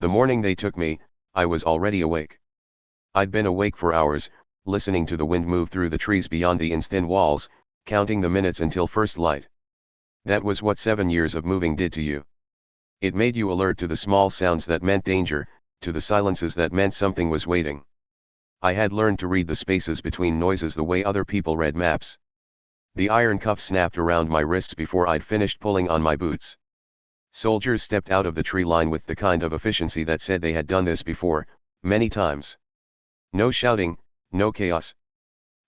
The morning they took me, I was already awake. I'd been awake for hours, listening to the wind move through the trees beyond the inn's thin walls, counting the minutes until first light. That was what 7 years of moving did to you. It made you alert to the small sounds that meant danger, to the silences that meant something was waiting. I had learned to read the spaces between noises the way other people read maps. The iron cuff snapped around my wrists before I'd finished pulling on my boots. Soldiers stepped out of the tree line with the kind of efficiency that said they had done this before, many times. No shouting, no chaos.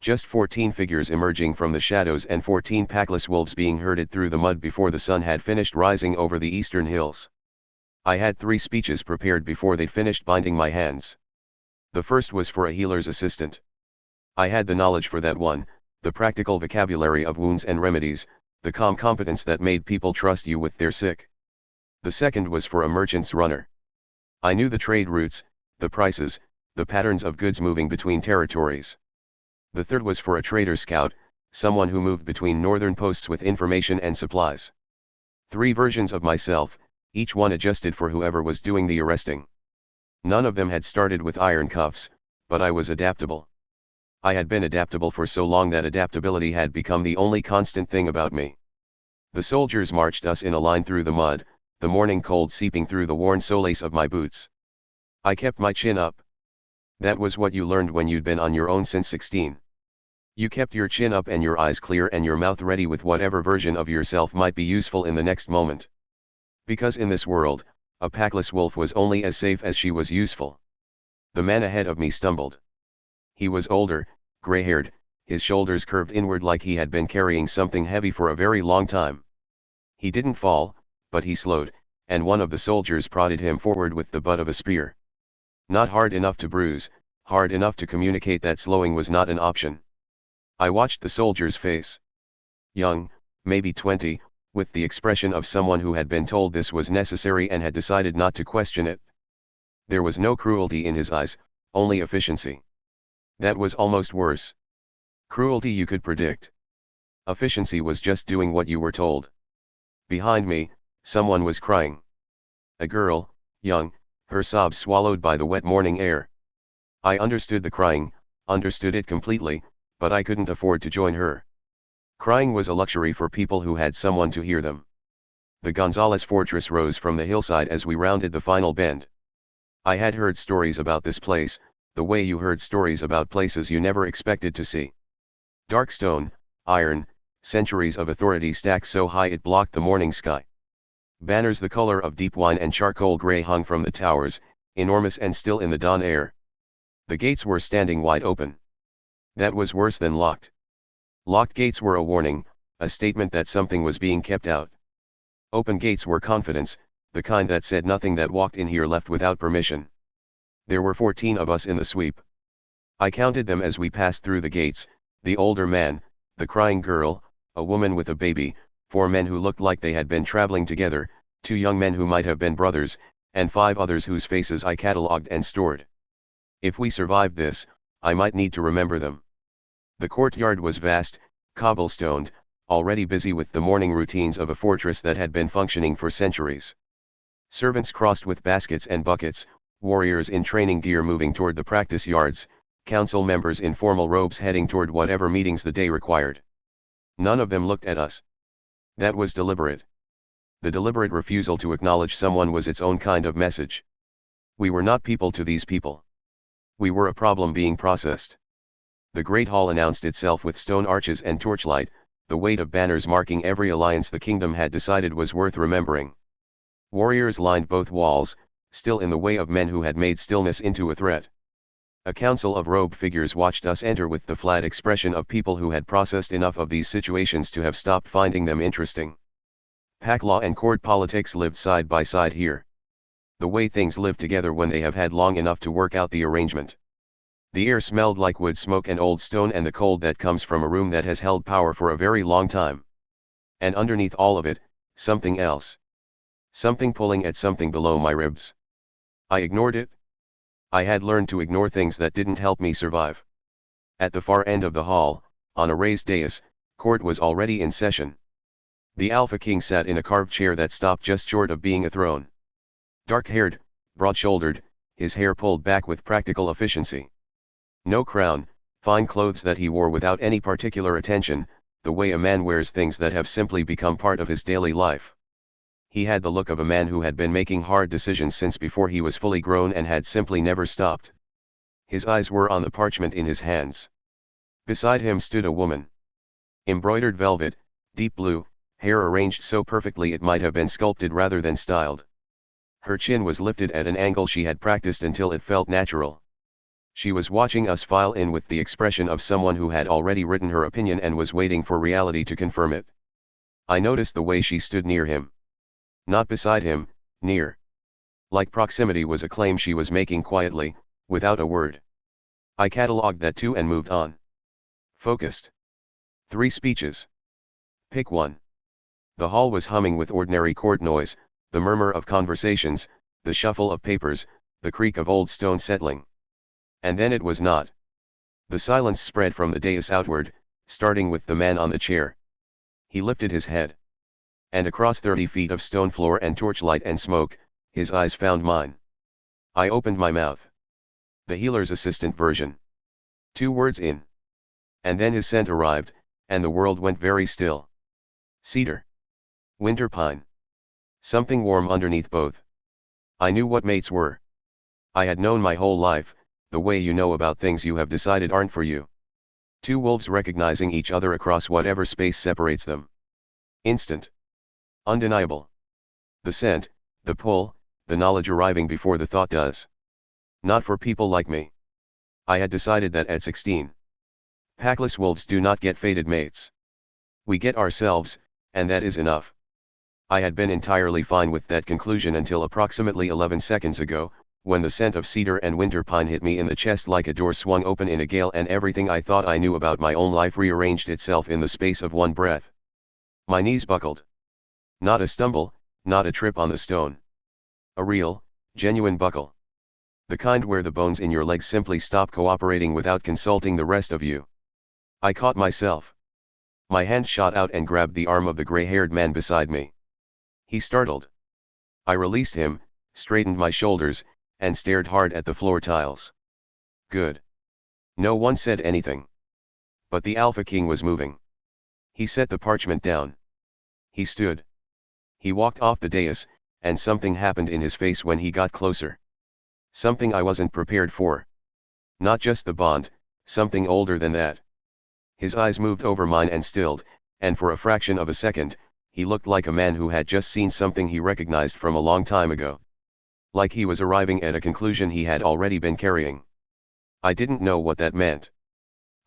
Just 14 figures emerging from the shadows and 14 packless wolves being herded through the mud before the sun had finished rising over the eastern hills. I had 3 speeches prepared before they'd finished binding my hands. The first was for a healer's assistant. I had the knowledge for that one, the practical vocabulary of wounds and remedies, the calm competence that made people trust you with their sick. The second was for a merchant's runner. I knew the trade routes, the prices, the patterns of goods moving between territories. The third was for a trader scout, someone who moved between northern posts with information and supplies. 3 versions of myself, each one adjusted for whoever was doing the arresting. None of them had started with iron cuffs, but I was adaptable. I had been adaptable for so long that adaptability had become the only constant thing about me. The soldiers marched us in a line through the mud, the morning cold seeping through the worn soles of my boots. I kept my chin up. That was what you learned when you'd been on your own since 16. You kept your chin up and your eyes clear and your mouth ready with whatever version of yourself might be useful in the next moment. Because in this world, a packless wolf was only as safe as she was useful. The man ahead of me stumbled. He was older, gray-haired, his shoulders curved inward like he had been carrying something heavy for a very long time. He didn't fall, but he slowed, and one of the soldiers prodded him forward with the butt of a spear. Not hard enough to bruise, hard enough to communicate that slowing was not an option. I watched the soldier's face. Young, maybe 20, with the expression of someone who had been told this was necessary and had decided not to question it. There was no cruelty in his eyes, only efficiency. That was almost worse. Cruelty you could predict. Efficiency was just doing what you were told. Behind me, someone was crying. A girl, young, her sobs swallowed by the wet morning air. I understood the crying, understood it completely, but I couldn't afford to join her. Crying was a luxury for people who had someone to hear them. The Gonzales fortress rose from the hillside as we rounded the final bend. I had heard stories about this place, the way you heard stories about places you never expected to see. Dark stone, iron, centuries of authority stacked so high it blocked the morning sky. Banners the color of deep wine and charcoal gray hung from the towers, enormous and still in the dawn air. The gates were standing wide open. That was worse than locked. Locked gates were a warning, a statement that something was being kept out. Open gates were confidence, the kind that said nothing that walked in here left without permission. There were 14 of us in the sweep. I counted them as we passed through the gates, the older man, the crying girl, a woman with a baby, 4 men who looked like they had been traveling together, 2 young men who might have been brothers, and 5 others whose faces I catalogued and stored. If we survived this, I might need to remember them. The courtyard was vast, cobblestoned, already busy with the morning routines of a fortress that had been functioning for centuries. Servants crossed with baskets and buckets, warriors in training gear moving toward the practice yards, council members in formal robes heading toward whatever meetings the day required. None of them looked at us. That was deliberate. The deliberate refusal to acknowledge someone was its own kind of message. We were not people to these people. We were a problem being processed. The Great Hall announced itself with stone arches and torchlight, the weight of banners marking every alliance the kingdom had decided was worth remembering. Warriors lined both walls, still in the way of men who had made stillness into a threat. A council of robed figures watched us enter with the flat expression of people who had processed enough of these situations to have stopped finding them interesting. Pack law and court politics lived side by side here. The way things live together when they have had long enough to work out the arrangement. The air smelled like wood smoke and old stone and the cold that comes from a room that has held power for a very long time. And underneath all of it, something else. Something pulling at something below my ribs. I ignored it. I had learned to ignore things that didn't help me survive. At the far end of the hall, on a raised dais, court was already in session. The Alpha King sat in a carved chair that stopped just short of being a throne. Dark-haired, broad-shouldered, his hair pulled back with practical efficiency. No crown, fine clothes that he wore without any particular attention, the way a man wears things that have simply become part of his daily life. He had the look of a man who had been making hard decisions since before he was fully grown and had simply never stopped. His eyes were on the parchment in his hands. Beside him stood a woman. Embroidered velvet, deep blue, hair arranged so perfectly it might have been sculpted rather than styled. Her chin was lifted at an angle she had practiced until it felt natural. She was watching us file in with the expression of someone who had already written her opinion and was waiting for reality to confirm it. I noticed the way she stood near him. Not beside him, near. Like proximity was a claim she was making quietly, without a word. I catalogued that too and moved on. Focused. 3 speeches. Pick one. The hall was humming with ordinary court noise, the murmur of conversations, the shuffle of papers, the creak of old stone settling. And then it was not. The silence spread from the dais outward, starting with the man on the chair. He lifted his head. And across 30 feet of stone floor and torchlight and smoke, his eyes found mine. I opened my mouth. The healer's assistant version. 2 words in. And then his scent arrived, and the world went very still. Cedar. Winter pine. Something warm underneath both. I knew what mates were. I had known my whole life, the way you know about things you have decided aren't for you. 2 wolves recognizing each other across whatever space separates them. Instant. Undeniable. The scent, the pull, the knowledge arriving before the thought does. Not for people like me. I had decided that at 16. Packless wolves do not get fated mates. We get ourselves, and that is enough. I had been entirely fine with that conclusion until approximately 11 seconds ago, when the scent of cedar and winter pine hit me in the chest like a door swung open in a gale and everything I thought I knew about my own life rearranged itself in the space of one breath. My knees buckled. Not a stumble, not a trip on the stone. A real, genuine buckle. The kind where the bones in your legs simply stop cooperating without consulting the rest of you. I caught myself. My hand shot out and grabbed the arm of the gray-haired man beside me. He startled. I released him, straightened my shoulders, and stared hard at the floor tiles. Good. No one said anything. But the Alpha King was moving. He set the parchment down. He stood. He walked off the dais, and something happened in his face when he got closer. Something I wasn't prepared for. Not just the bond, something older than that. His eyes moved over mine and stilled, and for a fraction of a second, he looked like a man who had just seen something he recognized from a long time ago. Like he was arriving at a conclusion he had already been carrying. I didn't know what that meant.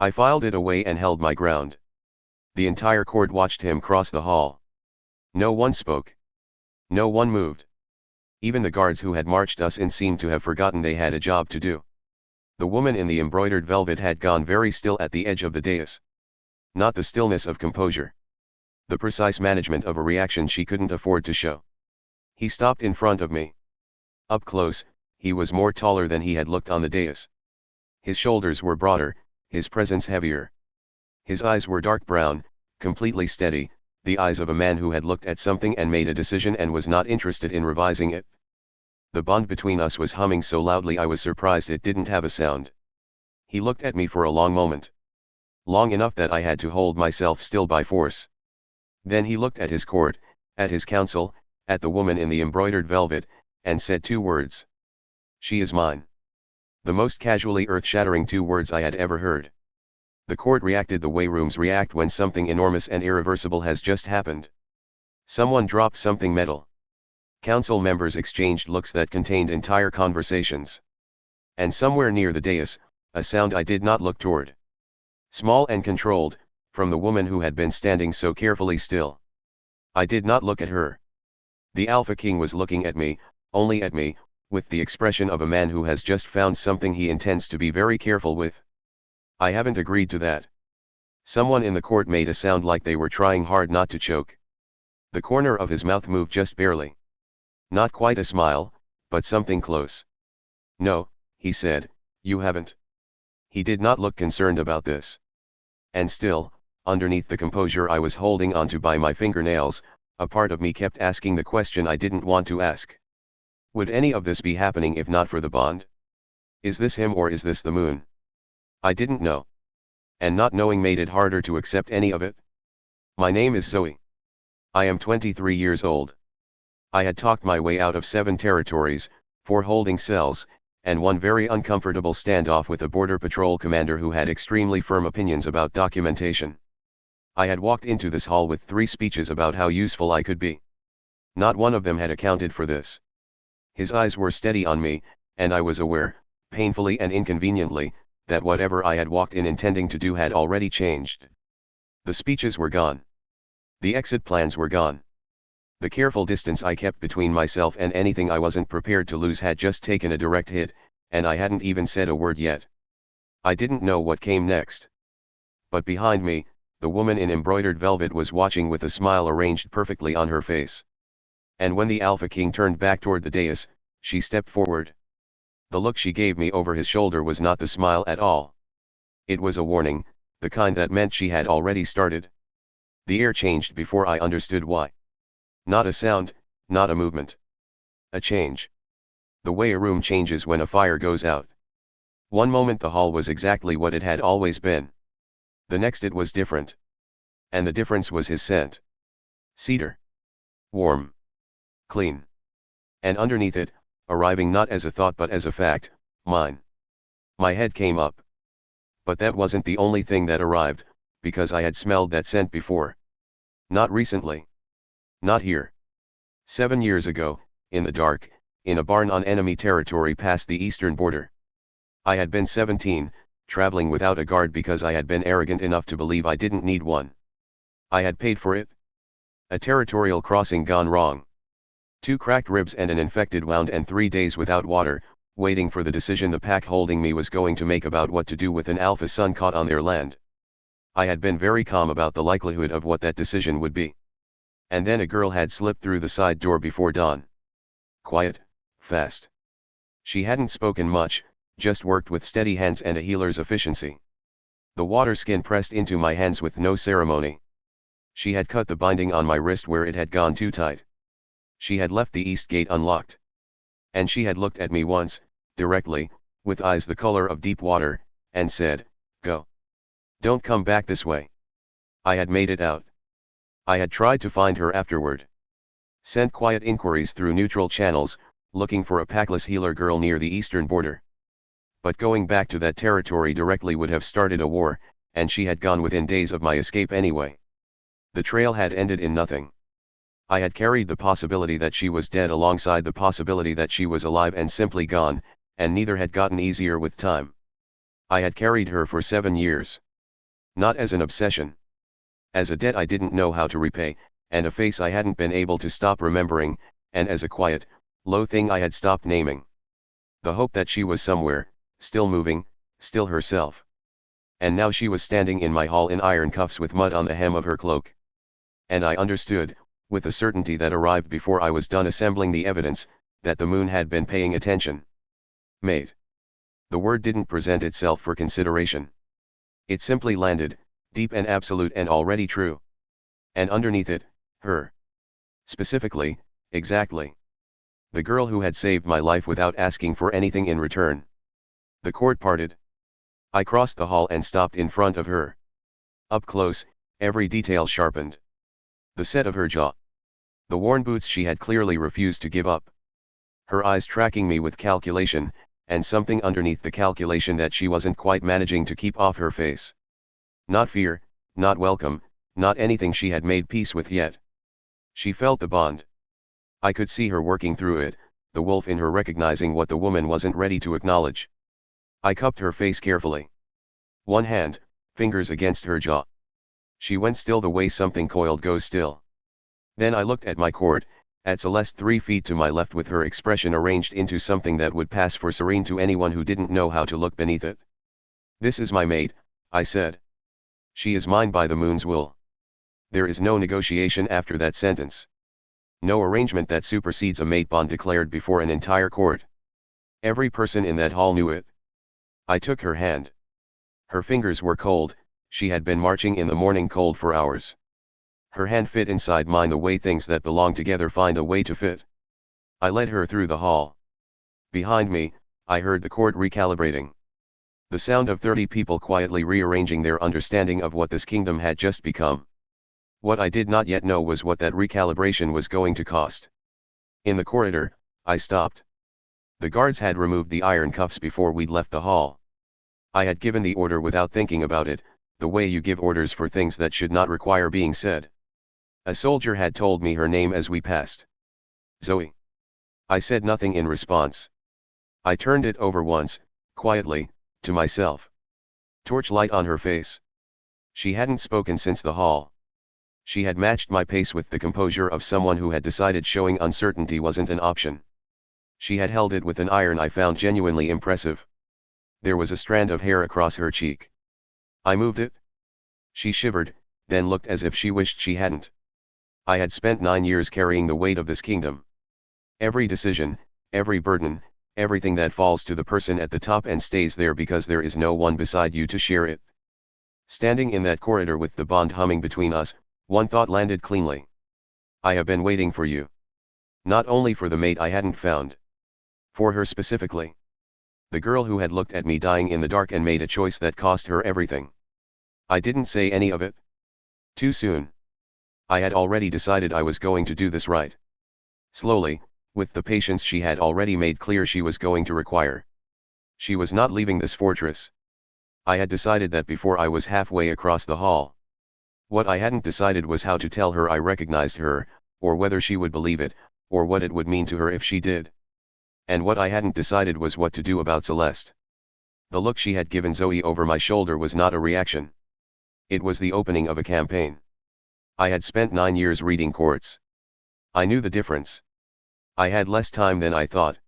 I filed it away and held my ground. The entire court watched him cross the hall. No one spoke. No one moved. Even the guards who had marched us in seemed to have forgotten they had a job to do. The woman in the embroidered velvet had gone very still at the edge of the dais. Not the stillness of composure. The precise management of a reaction she couldn't afford to show. He stopped in front of me. Up close, he was more taller than he had looked on the dais. His shoulders were broader, his presence heavier. His eyes were dark brown, completely steady, the eyes of a man who had looked at something and made a decision and was not interested in revising it. The bond between us was humming so loudly I was surprised it didn't have a sound. He looked at me for a long moment. Long enough that I had to hold myself still by force. Then he looked at his court, at his council, at the woman in the embroidered velvet, and said 2 words. She is mine. The most casually earth-shattering 2 words I had ever heard. The court reacted the way rooms react when something enormous and irreversible has just happened. Someone dropped something metal. Council members exchanged looks that contained entire conversations. And somewhere near the dais, a sound I did not look toward. Small and controlled, from the woman who had been standing so carefully still. I did not look at her. The Alpha King was looking at me, only at me, with the expression of a man who has just found something he intends to be very careful with. I haven't agreed to that. Someone in the court made a sound like they were trying hard not to choke. The corner of his mouth moved just barely. Not quite a smile, but something close. No, he said, you haven't. He did not look concerned about this. And still, underneath the composure I was holding onto by my fingernails, a part of me kept asking the question I didn't want to ask. Would any of this be happening if not for the bond? Is this him or is this the moon? I didn't know. And not knowing made it harder to accept any of it. My name is Zoe. I am 23 years old. I had talked my way out of 7 territories, 4 holding cells, and one very uncomfortable standoff with a border patrol commander who had extremely firm opinions about documentation. I had walked into this hall with 3 speeches about how useful I could be. Not one of them had accounted for this. His eyes were steady on me, and I was aware, painfully and inconveniently, that whatever I had walked in intending to do had already changed. The speeches were gone. The exit plans were gone. The careful distance I kept between myself and anything I wasn't prepared to lose had just taken a direct hit, and I hadn't even said a word yet. I didn't know what came next. But behind me, the woman in embroidered velvet was watching with a smile arranged perfectly on her face. And when the Alpha King turned back toward the dais, she stepped forward. The look she gave me over his shoulder was not the smile at all. It was a warning, the kind that meant she had already started. The air changed before I understood why. Not a sound, not a movement. A change. The way a room changes when a fire goes out. One moment the hall was exactly what it had always been. The next it was different. And the difference was his scent. Cedar. Warm. Clean. And underneath it, arriving not as a thought but as a fact, mine. My head came up. But that wasn't the only thing that arrived, because I had smelled that scent before. Not recently. Not here. 7 years ago, in the dark, in a barn on enemy territory past the eastern border. I had been 17, traveling without a guard because I had been arrogant enough to believe I didn't need one. I had paid for it. A territorial crossing gone wrong. 2 cracked ribs and an infected wound and 3 days without water, waiting for the decision the pack holding me was going to make about what to do with an alpha son caught on their land. I had been very calm about the likelihood of what that decision would be. And then a girl had slipped through the side door before dawn. Quiet, fast. She hadn't spoken much, just worked with steady hands and a healer's efficiency. The water skin pressed into my hands with no ceremony. She had cut the binding on my wrist where it had gone too tight. She had left the east gate unlocked. And she had looked at me once, directly, with eyes the color of deep water, and said, "Go. Don't come back this way." I had made it out. I had tried to find her afterward. Sent quiet inquiries through neutral channels, looking for a Packless healer girl near the eastern border. But going back to that territory directly would have started a war, and she had gone within days of my escape anyway. The trail had ended in nothing. I had carried the possibility that she was dead alongside the possibility that she was alive and simply gone, and neither had gotten easier with time. I had carried her for 7 years. Not as an obsession. As a debt I didn't know how to repay, and a face I hadn't been able to stop remembering, and as a quiet, low thing I had stopped naming. The hope that she was somewhere, still moving, still herself. And now she was standing in my hall in iron cuffs with mud on the hem of her cloak. And I understood, with a certainty that arrived before I was done assembling the evidence, that the moon had been paying attention. Mate. The word didn't present itself for consideration. It simply landed, deep and absolute and already true. And underneath it, her. Specifically, exactly. The girl who had saved my life without asking for anything in return. The cord parted. I crossed the hall and stopped in front of her. Up close, every detail sharpened. The set of her jaw. The worn boots she had clearly refused to give up. Her eyes tracking me with calculation, and something underneath the calculation that she wasn't quite managing to keep off her face. Not fear, not welcome, not anything she had made peace with yet. She felt the bond. I could see her working through it, the wolf in her recognizing what the woman wasn't ready to acknowledge. I cupped her face carefully. One hand, fingers against her jaw. She went still the way something coiled goes still. Then I looked at my cord, at Celeste 3 feet to my left with her expression arranged into something that would pass for serene to anyone who didn't know how to look beneath it. "This is my mate," I said. "She is mine by the moon's will." There is no negotiation after that sentence. No arrangement that supersedes a mate bond declared before an entire court. Every person in that hall knew it. I took her hand. Her fingers were cold, she had been marching in the morning cold for hours. Her hand fit inside mine the way things that belong together find a way to fit. I led her through the hall. Behind me, I heard the court recalibrating. The sound of 30 people quietly rearranging their understanding of what this kingdom had just become. What I did not yet know was what that recalibration was going to cost. In the corridor, I stopped. The guards had removed the iron cuffs before we'd left the hall. I had given the order without thinking about it, the way you give orders for things that should not require being said. A soldier had told me her name as we passed. Zoe. I said nothing in response. I turned it over once, quietly, to myself. Torchlight on her face. She hadn't spoken since the hall. She had matched my pace with the composure of someone who had decided showing uncertainty wasn't an option. She had held it with an iron I found genuinely impressive. There was a strand of hair across her cheek. I moved it. She shivered, then looked as if she wished she hadn't. I had spent 9 years carrying the weight of this kingdom. Every decision, every burden, everything that falls to the person at the top and stays there because there is no one beside you to share it. Standing in that corridor with the bond humming between us, one thought landed cleanly. I have been waiting for you. Not only for the mate I hadn't found. For her specifically. The girl who had looked at me dying in the dark and made a choice that cost her everything. I didn't say any of it. Too soon. I had already decided I was going to do this right. Slowly, with the patience she had already made clear she was going to require. She was not leaving this fortress. I had decided that before I was halfway across the hall. What I hadn't decided was how to tell her I recognized her, or whether she would believe it, or what it would mean to her if she did. And what I hadn't decided was what to do about Celeste. The look she had given Zoe over my shoulder was not a reaction. It was the opening of a campaign. I had spent 9 years reading courts. I knew the difference. I had less time than I thought.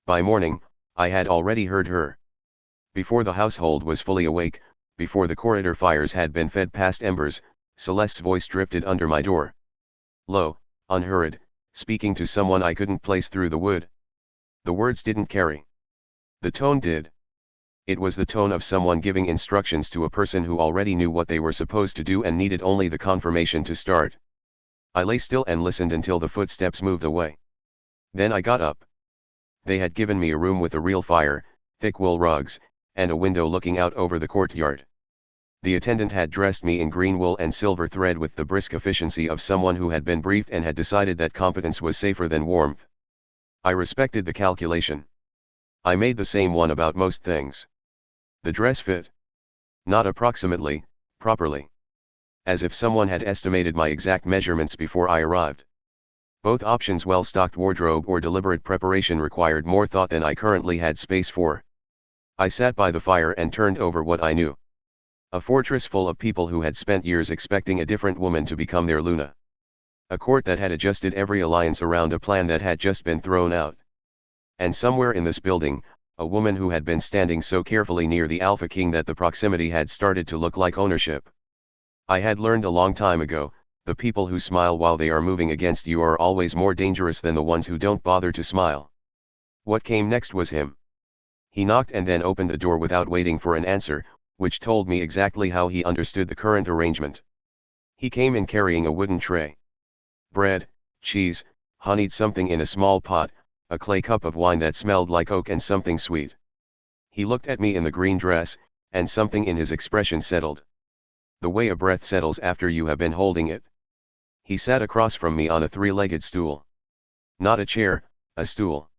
By morning, I had already heard her. Before the household was fully awake, before the corridor fires had been fed past embers, Celeste's voice drifted under my door. Low, unhurried, speaking to someone I couldn't place through the wood. The words didn't carry. The tone did. It was the tone of someone giving instructions to a person who already knew what they were supposed to do and needed only the confirmation to start. I lay still and listened until the footsteps moved away. Then I got up. They had given me a room with a real fire, thick wool rugs, and a window looking out over the courtyard. The attendant had dressed me in green wool and silver thread with the brisk efficiency of someone who had been briefed and had decided that competence was safer than warmth. I respected the calculation. I made the same one about most things. The dress fit. Not approximately, properly. As if someone had estimated my exact measurements before I arrived. Both options, well-stocked wardrobe or deliberate preparation, required more thought than I currently had space for. I sat by the fire and turned over what I knew. A fortress full of people who had spent years expecting a different woman to become their Luna. A court that had adjusted every alliance around a plan that had just been thrown out. And somewhere in this building, a woman who had been standing so carefully near the Alpha King that the proximity had started to look like ownership. I had learned a long time ago, the people who smile while they are moving against you are always more dangerous than the ones who don't bother to smile. What came next was him. He knocked and then opened the door without waiting for an answer, which told me exactly how he understood the current arrangement. He came in carrying a wooden tray. Bread, cheese, honeyed something in a small pot, a clay cup of wine that smelled like oak, and something sweet. He looked at me in the green dress, and something in his expression settled. The way a breath settles after you have been holding it. He sat across from me on a 3-legged stool. Not a chair, a stool.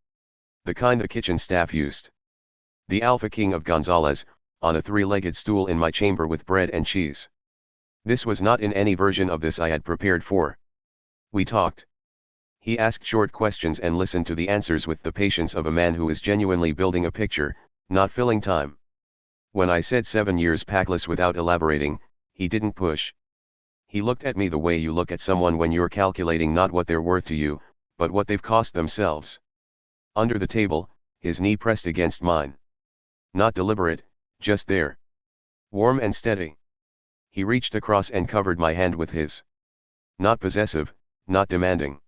The kind the kitchen staff used. The Alpha King of Gonzales, on a 3-legged stool in my chamber with bread and cheese. This was not in any version of this I had prepared for. We talked. He asked short questions and listened to the answers with the patience of a man who is genuinely building a picture, not filling time. When I said 7 years Packless without elaborating, he didn't push. He looked at me the way you look at someone when you're calculating not what they're worth to you, but what they've cost themselves. Under the table, his knee pressed against mine. Not deliberate, just there. Warm and steady. He reached across and covered my hand with his. Not possessive, not demanding.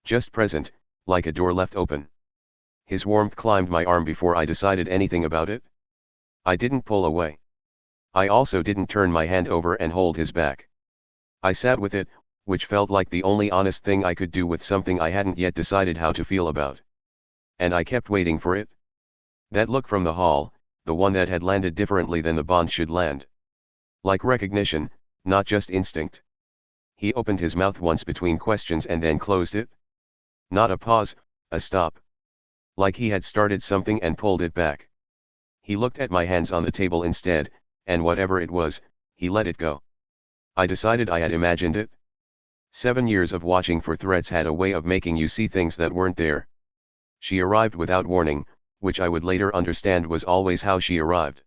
Just present, like a door left open. His warmth climbed my arm before I decided anything about it. I didn't pull away. I also didn't turn my hand over and hold his back. I sat with it, which felt like the only honest thing I could do with something I hadn't yet decided how to feel about. And I kept waiting for it. That look from the hall, the one that had landed differently than the bond should land. Like recognition, not just instinct. He opened his mouth once between questions and then closed it. Not a pause, a stop. Like he had started something and pulled it back. He looked at my hands on the table instead, and whatever it was, he let it go. I decided I had imagined it. 7 years of watching for threats had a way of making you see things that weren't there. She arrived without warning, which I would later understand was always how she arrived.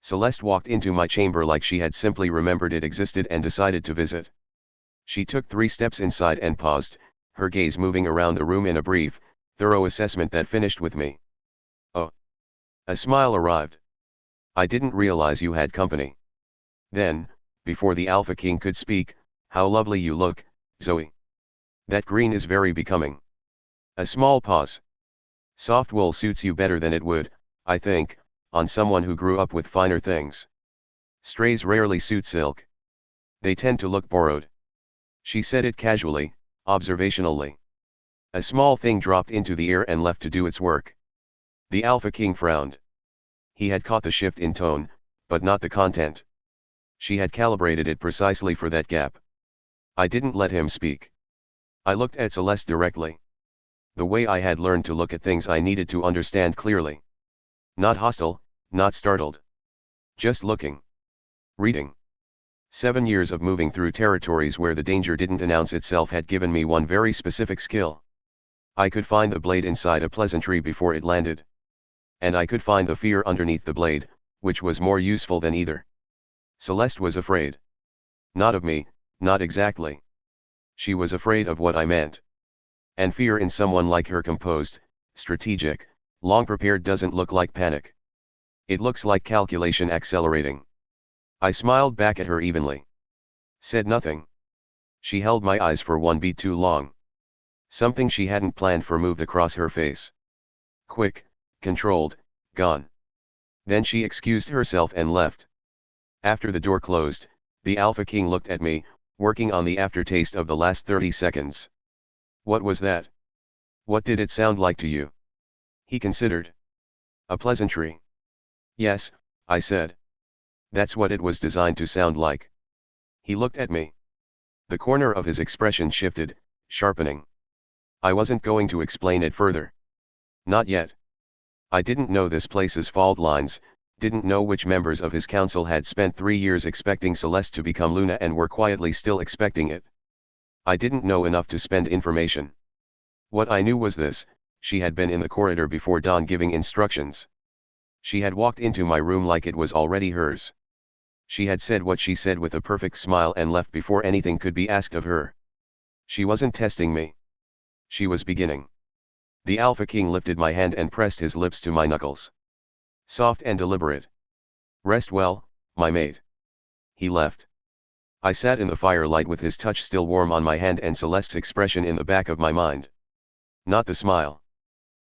Celeste walked into my chamber like she had simply remembered it existed and decided to visit. She took 3 steps inside and paused, her gaze moving around the room in a brief, thorough assessment that finished with me. "Oh." A smile arrived. "I didn't realize you had company." Then, before the Alpha King could speak, "How lovely you look, Zoe. That green is very becoming." A small pause. "Soft wool suits you better than it would, I think, on someone who grew up with finer things. Strays rarely suit silk. They tend to look borrowed." She said it casually, observationally. A small thing dropped into the air and left to do its work. The Alpha King frowned. He had caught the shift in tone, but not the content. She had calibrated it precisely for that gap. I didn't let him speak. I looked at Celeste directly. The way I had learned to look at things I needed to understand clearly. Not hostile, not startled. Just looking. Reading. 7 years of moving through territories where the danger didn't announce itself had given me one very specific skill. I could find the blade inside a pleasantry before it landed. And I could find the fear underneath the blade, which was more useful than either. Celeste was afraid. Not of me, not exactly. She was afraid of what I meant. And fear in someone like her, composed, strategic, long prepared, doesn't look like panic. It looks like calculation accelerating. I smiled back at her evenly. Said nothing. She held my eyes for one beat too long. Something she hadn't planned for moved across her face. Quick, controlled, gone. Then she excused herself and left. After the door closed, the Alpha King looked at me, working on the aftertaste of the last 30 seconds. "What was that? What did it sound like to you?" He considered. "A pleasantry." "Yes," I said. "That's what it was designed to sound like." He looked at me. The corner of his expression shifted, sharpening. I wasn't going to explain it further. Not yet. I didn't know this place's fault lines, didn't know which members of his council had spent 3 years expecting Celeste to become Luna and were quietly still expecting it. I didn't know enough to spend information. What I knew was this: she had been in the corridor before dawn giving instructions. She had walked into my room like it was already hers. She had said what she said with a perfect smile and left before anything could be asked of her. She wasn't testing me. She was beginning. The Alpha King lifted my hand and pressed his lips to my knuckles. Soft and deliberate. "Rest well, my mate." He left. I sat in the firelight with his touch still warm on my hand and Celeste's expression in the back of my mind. Not the smile.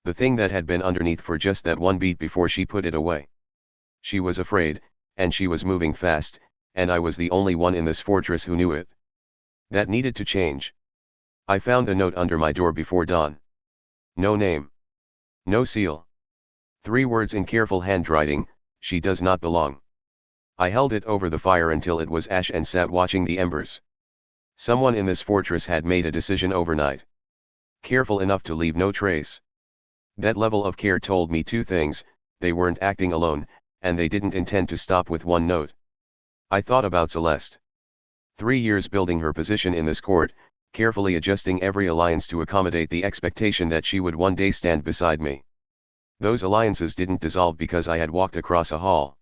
The thing that had been underneath for just that one beat before she put it away. She was afraid, and she was moving fast, and I was the only one in this fortress who knew it. That needed to change. I found the note under my door before dawn. No name. No seal. 3 words in careful handwriting: "She does not belong." I held it over the fire until it was ash and sat watching the embers. Someone in this fortress had made a decision overnight. Careful enough to leave no trace. That level of care told me 2 things: they weren't acting alone, and they didn't intend to stop with one note. I thought about Celeste. 3 years building her position in this court, carefully adjusting every alliance to accommodate the expectation that she would one day stand beside me. Those alliances didn't dissolve because I had walked across a hall.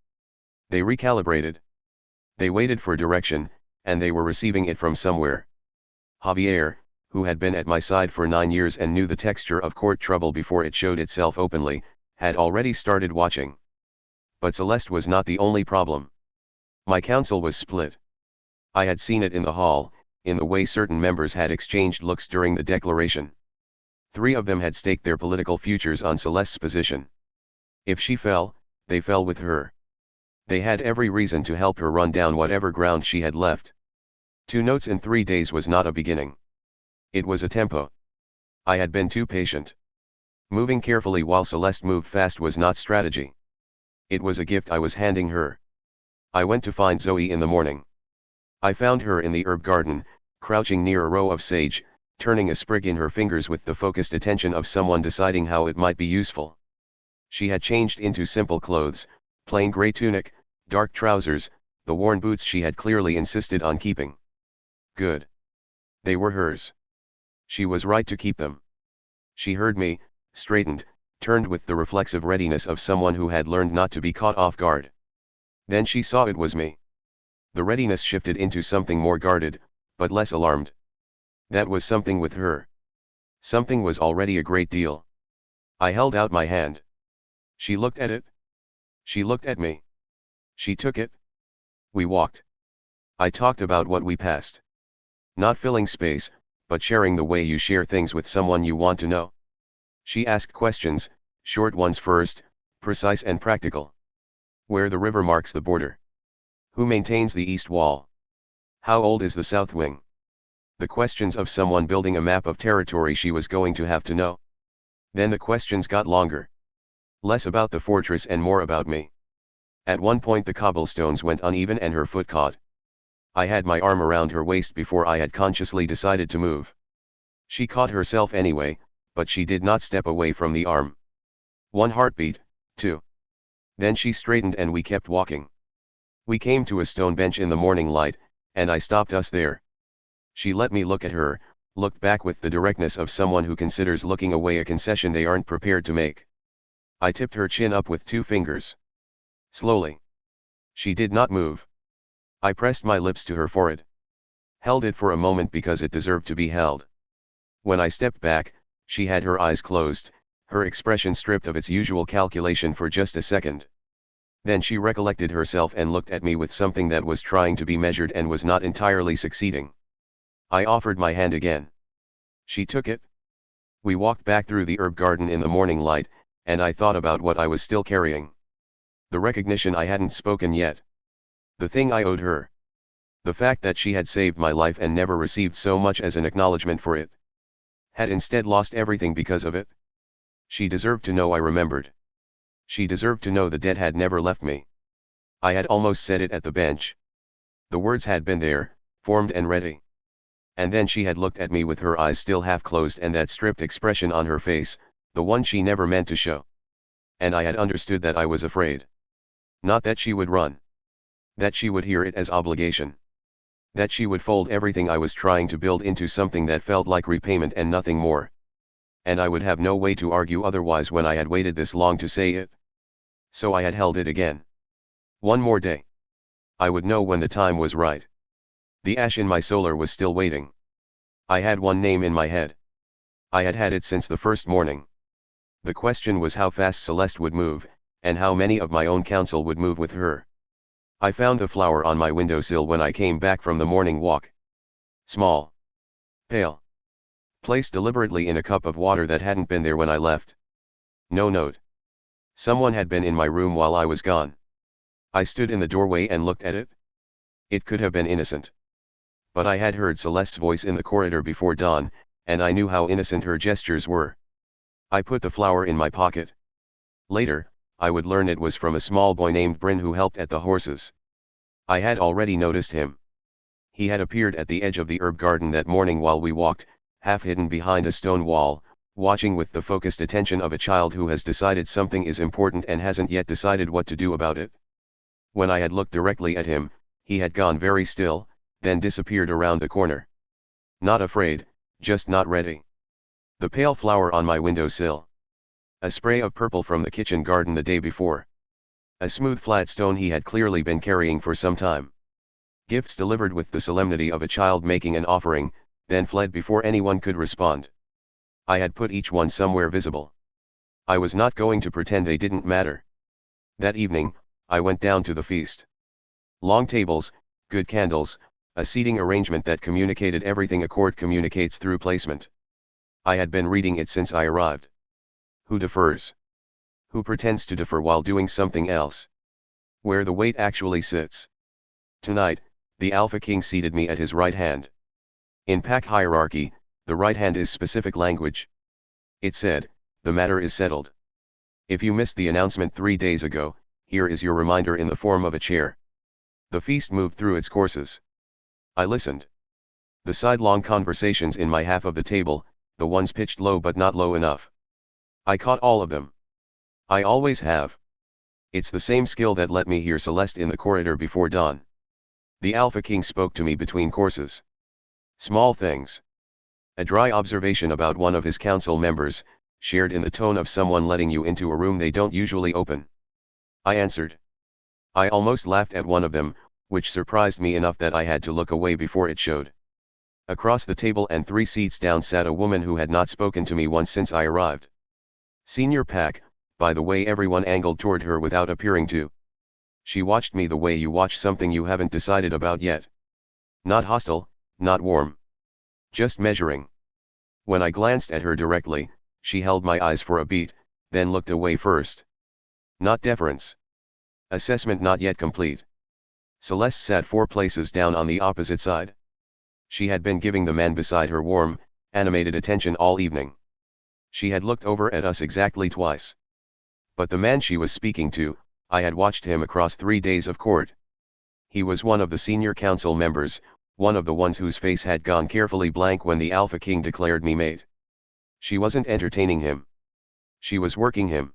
They recalibrated. They waited for direction, and they were receiving it from somewhere. Javier, who had been at my side for 9 years and knew the texture of court trouble before it showed itself openly, had already started watching. But Celeste was not the only problem. My council was split. I had seen it in the hall, in the way certain members had exchanged looks during the declaration. 3 of them had staked their political futures on Celeste's position. If she fell, they fell with her. They had every reason to help her run down whatever ground she had left. 2 notes in 3 days was not a beginning. It was a tempo. I had been too patient. Moving carefully while Celeste moved fast was not strategy. It was a gift I was handing her. I went to find Zoe in the morning. I found her in the herb garden, crouching near a row of sage, turning a sprig in her fingers with the focused attention of someone deciding how it might be useful. She had changed into simple clothes, plain gray tunic, dark trousers, the worn boots she had clearly insisted on keeping. Good. They were hers. She was right to keep them. She heard me, straightened, turned with the reflexive readiness of someone who had learned not to be caught off guard. Then she saw it was me. The readiness shifted into something more guarded, but less alarmed. That was something with her. Something was already a great deal. I held out my hand. She looked at it. She looked at me. She took it. We walked. I talked about what we passed. Not filling space, but sharing the way you share things with someone you want to know. She asked questions, short ones first, precise and practical. Where the river marks the border. Who maintains the east wall? How old is the south wing? The questions of someone building a map of territory she was going to have to know. Then the questions got longer. Less about the fortress and more about me. At one point the cobblestones went uneven and her foot caught. I had my arm around her waist before I had consciously decided to move. She caught herself anyway, but she did not step away from the arm. 1 heartbeat, 2. Then she straightened and we kept walking. We came to a stone bench in the morning light, and I stopped us there. She let me look at her, looked back with the directness of someone who considers looking away a concession they aren't prepared to make. I tipped her chin up with 2 fingers. Slowly. She did not move. I pressed my lips to her forehead. Held it for a moment because it deserved to be held. When I stepped back, she had her eyes closed, her expression stripped of its usual calculation for just a second. Then she recollected herself and looked at me with something that was trying to be measured and was not entirely succeeding. I offered my hand again. She took it. We walked back through the herb garden in the morning light, and I thought about what I was still carrying. The recognition I hadn't spoken yet. The thing I owed her. The fact that she had saved my life and never received so much as an acknowledgement for it. Had instead lost everything because of it. She deserved to know I remembered. She deserved to know the debt had never left me. I had almost said it at the bench. The words had been there, formed and ready. And then she had looked at me with her eyes still half closed and that stripped expression on her face, the one she never meant to show. And I had understood that I was afraid. Not that she would run. That she would hear it as obligation. That she would fold everything I was trying to build into something that felt like repayment and nothing more. And I would have no way to argue otherwise when I had waited this long to say it. So I had held it again. One more day. I would know when the time was right. The ash in my solar was still waiting. I had one name in my head. I had had it since the first morning. The question was how fast Celeste would move, and how many of my own counsel would move with her. I found the flower on my windowsill when I came back from the morning walk. Small. Pale. Placed deliberately in a cup of water that hadn't been there when I left. No note. Someone had been in my room while I was gone. I stood in the doorway and looked at it. It could have been innocent. But I had heard Celeste's voice in the corridor before dawn, and I knew how innocent her gestures were. I put the flower in my pocket. Later, I would learn it was from a small boy named Bryn who helped at the horses. I had already noticed him. He had appeared at the edge of the herb garden that morning while we walked, half hidden behind a stone wall, watching with the focused attention of a child who has decided something is important and hasn't yet decided what to do about it. When I had looked directly at him, he had gone very still, then disappeared around the corner. Not afraid, just not ready. The pale flower on my windowsill. A spray of purple from the kitchen garden the day before. A smooth flat stone he had clearly been carrying for some time. Gifts delivered with the solemnity of a child making an offering, then fled before anyone could respond. I had put each one somewhere visible. I was not going to pretend they didn't matter. That evening, I went down to the feast. Long tables, good candles, a seating arrangement that communicated everything a court communicates through placement. I had been reading it since I arrived. Who defers? Who pretends to defer while doing something else? Where the weight actually sits. Tonight, The Alpha King seated me at his right hand. In pack hierarchy, the right hand is specific language. It said, "The matter is settled. If you missed the announcement 3 days ago, here is your reminder in the form of a chair." The feast moved through its courses. I listened. The sidelong conversations in my half of the table, the ones pitched low but not low enough. I caught all of them. I always have. It's the same skill that let me hear Celeste in the corridor before dawn. The Alpha King spoke to me between courses. Small things. A dry observation about one of his council members, shared in the tone of someone letting you into a room they don't usually open. I answered. I almost laughed at one of them, which surprised me enough that I had to look away before it showed. Across the table and 3 seats down sat a woman who had not spoken to me once since I arrived. Senior Pack, by the way. Everyone angled toward her without appearing to. She watched me the way you watch something you haven't decided about yet. Not hostile, not warm. Just measuring. When I glanced at her directly, she held my eyes for a beat, then looked away first. Not deference. Assessment not yet complete. Celeste sat 4 places down on the opposite side. She had been giving the man beside her warm, animated attention all evening. She had looked over at us exactly twice. But the man she was speaking to, I had watched him across 3 days of court. He was one of the senior council members, one of the ones whose face had gone carefully blank when the Alpha King declared me mate. She wasn't entertaining him. She was working him.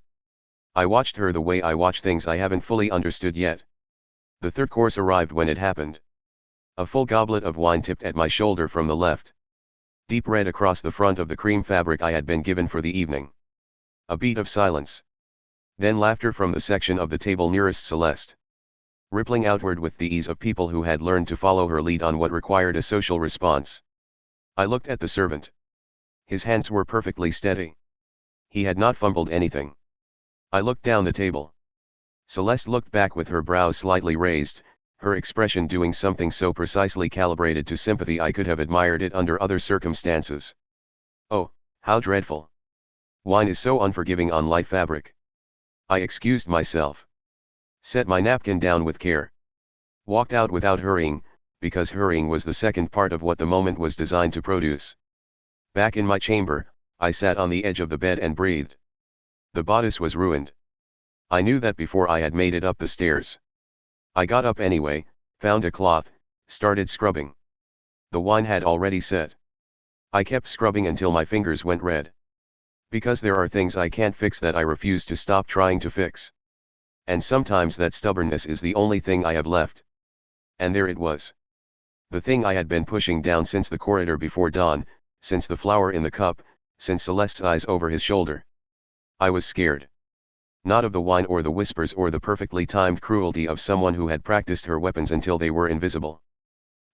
I watched her the way I watch things I haven't fully understood yet. The 3rd course arrived when it happened. A full goblet of wine tipped at my shoulder from the left. Deep red across the front of the cream fabric I had been given for the evening. A beat of silence. Then laughter from the section of the table nearest Celeste. Rippling outward with the ease of people who had learned to follow her lead on what required a social response. I looked at the servant. His hands were perfectly steady. He had not fumbled anything. I looked down the table. Celeste looked back with her brows slightly raised, her expression doing something so precisely calibrated to sympathy I could have admired it under other circumstances. Oh, how dreadful. Wine is so unforgiving on light fabric. I excused myself. Set my napkin down with care. Walked out without hurrying, because hurrying was the second part of what the moment was designed to produce. Back in my chamber, I sat on the edge of the bed and breathed. The bodice was ruined. I knew that before I had made it up the stairs. I got up anyway, found a cloth, started scrubbing. The wine had already set. I kept scrubbing until my fingers went red. Because there are things I can't fix that I refuse to stop trying to fix. And sometimes that stubbornness is the only thing I have left. And there it was. The thing I had been pushing down since the corridor before dawn, since the flower in the cup, since Celeste's eyes over his shoulder. I was scared. Not of the wine or the whispers or the perfectly timed cruelty of someone who had practiced her weapons until they were invisible.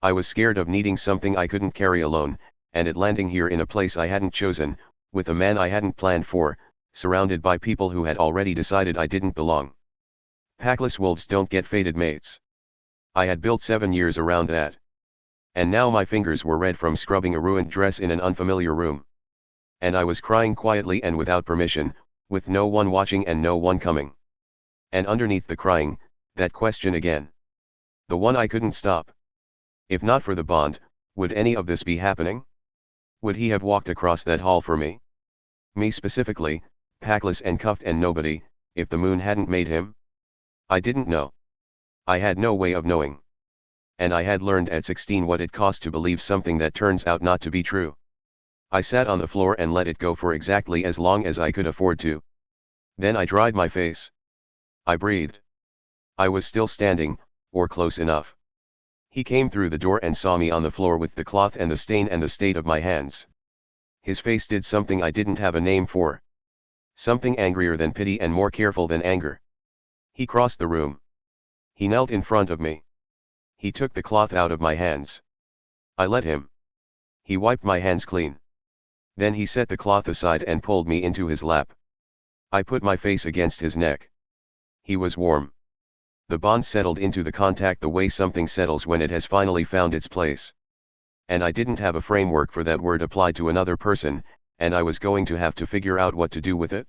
I was scared of needing something I couldn't carry alone, and it landing here in a place I hadn't chosen, with a man I hadn't planned for, surrounded by people who had already decided I didn't belong. Packless wolves don't get fated mates. I had built 7 years around that. And now my fingers were red from scrubbing a ruined dress in an unfamiliar room. And I was crying quietly and without permission, with no one watching and no one coming. And underneath the crying, that question again. The one I couldn't stop. If not for the bond, would any of this be happening? Would he have walked across that hall for me? Me specifically, packless and cuffed and nobody, if the moon hadn't made him? I didn't know. I had no way of knowing. And I had learned at 16 what it cost to believe something that turns out not to be true. I sat on the floor and let it go for exactly as long as I could afford to. Then I dried my face. I breathed. I was still standing, or close enough. He came through the door and saw me on the floor with the cloth and the stain and the state of my hands. His face did something I didn't have a name for. Something angrier than pity and more careful than anger. He crossed the room. He knelt in front of me. He took the cloth out of my hands. I let him. He wiped my hands clean. Then he set the cloth aside and pulled me into his lap. I put my face against his neck. He was warm. The bond settled into the contact the way something settles when it has finally found its place. And I didn't have a framework for that word applied to another person, and I was going to have to figure out what to do with it.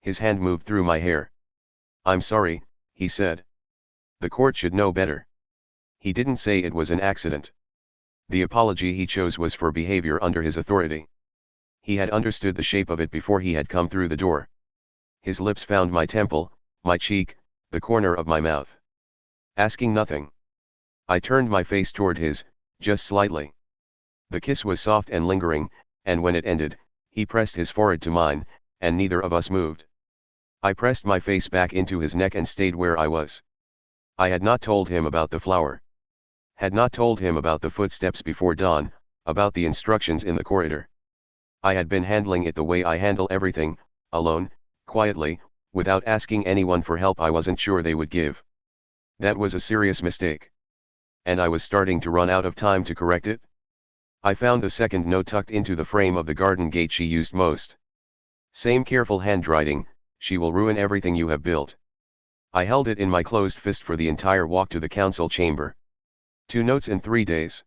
His hand moved through my hair. "I'm sorry," he said. "The court should know better." He didn't say it was an accident. The apology he chose was for behavior under his authority. He had understood the shape of it before he had come through the door. His lips found my temple, my cheek, the corner of my mouth. Asking nothing, I turned my face toward his, just slightly. The kiss was soft and lingering, and when it ended, he pressed his forehead to mine, and neither of us moved. I pressed my face back into his neck and stayed where I was. I had not told him about the flower. Had not told him about the footsteps before dawn, about the instructions in the corridor. I had been handling it the way I handle everything, alone, quietly, without asking anyone for help I wasn't sure they would give. That was a serious mistake. And I was starting to run out of time to correct it. I found the second note tucked into the frame of the garden gate she used most. Same careful handwriting, she will ruin everything you have built. I held it in my closed fist for the entire walk to the council chamber. 2 notes in 3 days.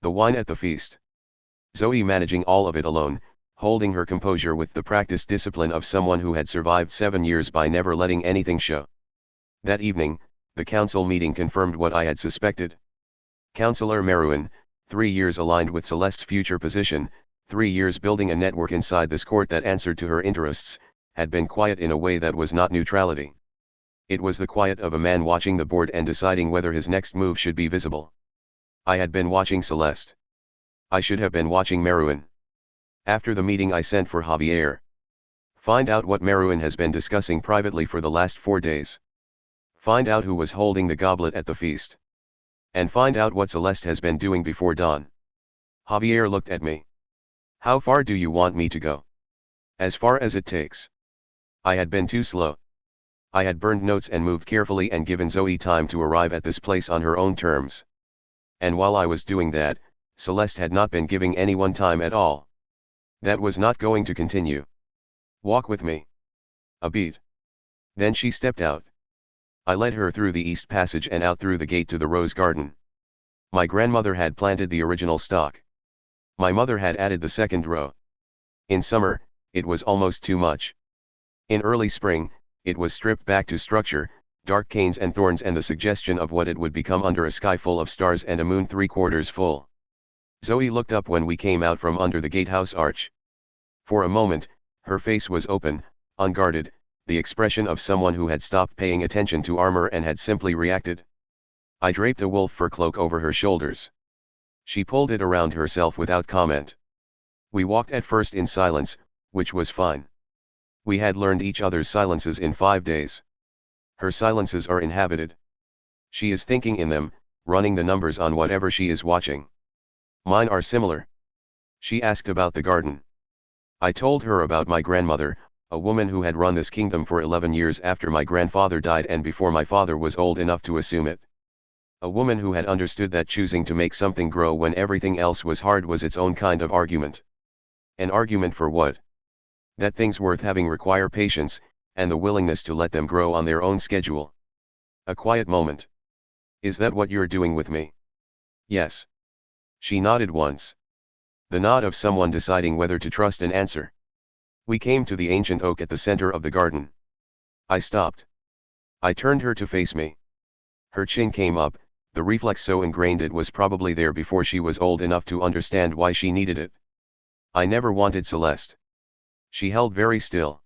The wine at the feast. Zoe managing all of it alone, holding her composure with the practiced discipline of someone who had survived 7 years by never letting anything show. That evening, the council meeting confirmed what I had suspected. Councillor Meruan, 3 years aligned with Celeste's future position, 3 years building a network inside this court that answered to her interests, had been quiet in a way that was not neutrality. It was the quiet of a man watching the board and deciding whether his next move should be visible. I had been watching Celeste. I should have been watching Meruan. After the meeting I sent for Javier. Find out what Meruan has been discussing privately for the last 4 days. Find out who was holding the goblet at the feast. And find out what Celeste has been doing before dawn. Javier looked at me. How far do you want me to go? As far as it takes. I had been too slow. I had burned notes and moved carefully and given Zoe time to arrive at this place on her own terms. And while I was doing that, Celeste had not been giving anyone time at all. That was not going to continue. Walk with me. A beat. Then she stepped out. I led her through the east passage and out through the gate to the rose garden. My grandmother had planted the original stock. My mother had added the second row. In summer, it was almost too much. In early spring, it was stripped back to structure, dark canes and thorns and the suggestion of what it would become under a sky full of stars and a moon 3/4 full. Zoe looked up when we came out from under the gatehouse arch. For a moment, her face was open, unguarded, the expression of someone who had stopped paying attention to armor and had simply reacted. I draped a wolf fur cloak over her shoulders. She pulled it around herself without comment. We walked at first in silence, which was fine. We had learned each other's silences in 5 days. Her silences are inhabited. She is thinking in them, running the numbers on whatever she is watching. Mine are similar. She asked about the garden. I told her about my grandmother, a woman who had run this kingdom for 11 years after my grandfather died and before my father was old enough to assume it. A woman who had understood that choosing to make something grow when everything else was hard was its own kind of argument. An argument for what? That things worth having require patience, and the willingness to let them grow on their own schedule. A quiet moment. Is that what you're doing with me? Yes. She nodded once. The nod of someone deciding whether to trust an answer. We came to the ancient oak at the center of the garden. I stopped. I turned her to face me. Her chin came up, the reflex so ingrained it was probably there before she was old enough to understand why she needed it. I never wanted Celeste. She held very still.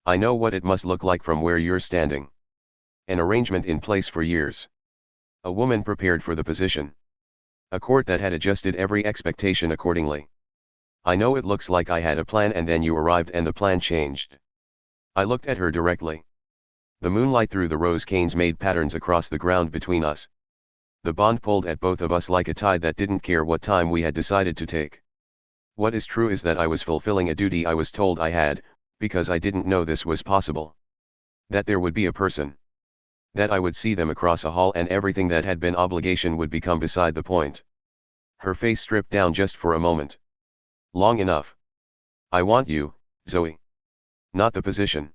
I know what it must look like from where you're standing. An arrangement in place for years. A woman prepared for the position. A court that had adjusted every expectation accordingly. I know it looks like I had a plan and then you arrived and the plan changed. I looked at her directly. The moonlight through the rose canes made patterns across the ground between us. The bond pulled at both of us like a tide that didn't care what time we had decided to take. What is true is that I was fulfilling a duty I was told I had, because I didn't know this was possible. That there would be a person. That I would see them across a hall and everything that had been obligation would become beside the point. Her face stripped down just for a moment. Long enough. I want you, Zoe. Not the position.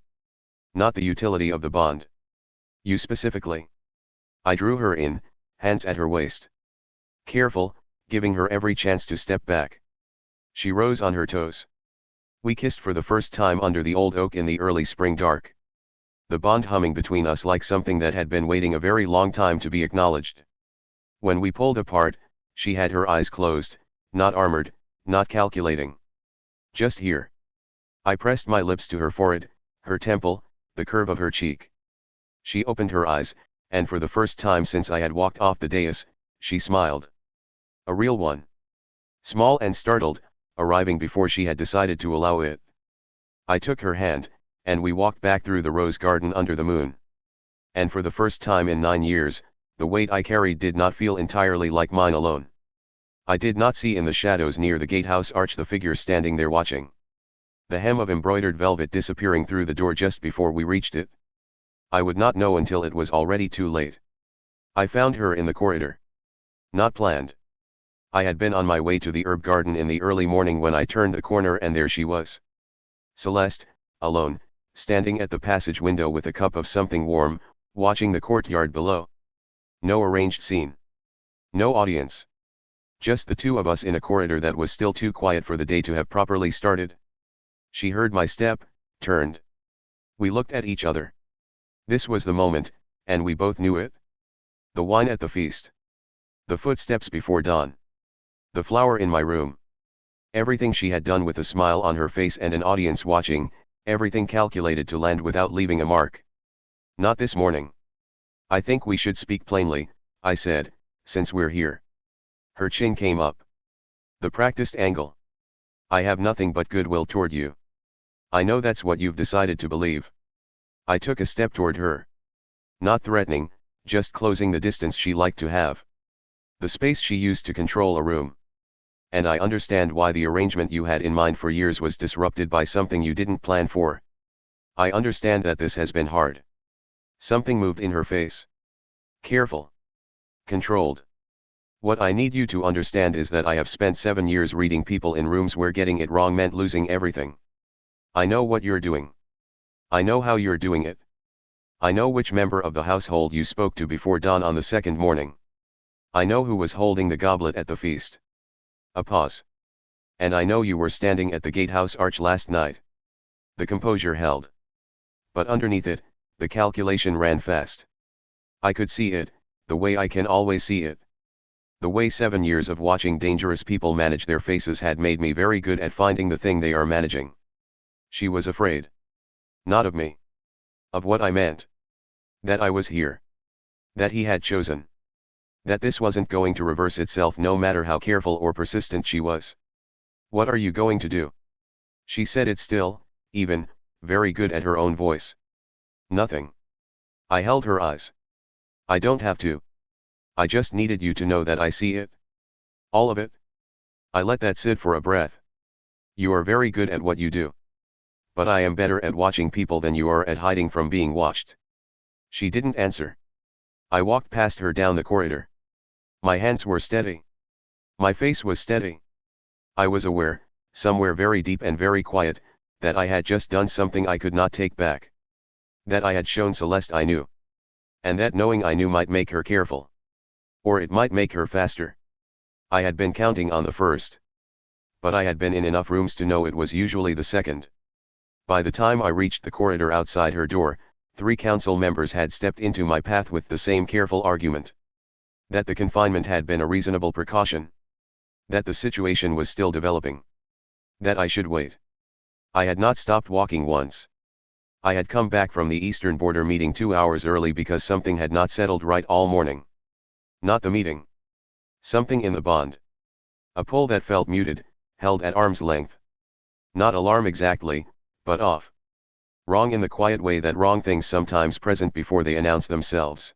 Not the utility of the bond. You specifically. I drew her in, hands at her waist. Careful, giving her every chance to step back. She rose on her toes. We kissed for the first time under the old oak in the early spring dark. The bond humming between us like something that had been waiting a very long time to be acknowledged. When we pulled apart, she had her eyes closed, not armored, not calculating. Just here. I pressed my lips to her forehead, her temple, the curve of her cheek. She opened her eyes, and for the first time since I had walked off the dais, she smiled. A real one. Small and startled, arriving before she had decided to allow it. I took her hand, and we walked back through the rose garden under the moon. And for the first time in 9 years, the weight I carried did not feel entirely like mine alone. I did not see in the shadows near the gatehouse arch the figure standing there watching. The hem of embroidered velvet disappearing through the door just before we reached it. I would not know until it was already too late. I found her in the corridor. Not planned. I had been on my way to the herb garden in the early morning when I turned the corner and there she was. Celeste, alone, standing at the passage window with a cup of something warm, watching the courtyard below. No arranged scene. No audience. Just the two of us in a corridor that was still too quiet for the day to have properly started. She heard my step, turned. We looked at each other. This was the moment, and we both knew it. The wine at the feast. The footsteps before dawn. The flower in my room. Everything she had done with a smile on her face and an audience watching, everything calculated to land without leaving a mark. Not this morning. I think we should speak plainly, I said, since we're here. Her chin came up. The practiced angle. I have nothing but goodwill toward you. I know that's what you've decided to believe. I took a step toward her. Not threatening, just closing the distance she liked to have. The space she used to control a room. And I understand why the arrangement you had in mind for years was disrupted by something you didn't plan for. I understand that this has been hard. Something moved in her face. Careful. Controlled. What I need you to understand is that I have spent 7 years reading people in rooms where getting it wrong meant losing everything. I know what you're doing. I know how you're doing it. I know which member of the household you spoke to before dawn on the second morning. I know who was holding the goblet at the feast. A pause. And I know you were standing at the gatehouse arch last night. The composure held. But underneath it, the calculation ran fast. I could see it, the way I can always see it. The way 7 years of watching dangerous people manage their faces had made me very good at finding the thing they are managing. She was afraid. Not of me. Of what I meant. That I was here. That he had chosen. That this wasn't going to reverse itself no matter how careful or persistent she was. What are you going to do? She said it still, even, very good at her own voice. Nothing. I held her eyes. I don't have to. I just needed you to know that I see it. All of it. I let that sit for a breath. You are very good at what you do. But I am better at watching people than you are at hiding from being watched. She didn't answer. I walked past her down the corridor. My hands were steady. My face was steady. I was aware, somewhere very deep and very quiet, that I had just done something I could not take back. That I had shown Celeste I knew. And that knowing I knew might make her careful. Or it might make her faster. I had been counting on the first. But I had been in enough rooms to know it was usually the second. By the time I reached the corridor outside her door, 3 council members had stepped into my path with the same careful argument. That the confinement had been a reasonable precaution. That the situation was still developing. That I should wait. I had not stopped walking once. I had come back from the Eastern Border meeting 2 hours early because something had not settled right all morning. Not the meeting. Something in the bond. A pull that felt muted, held at arm's length. Not alarm exactly, but off. Wrong in the quiet way that wrong things sometimes present before they announce themselves.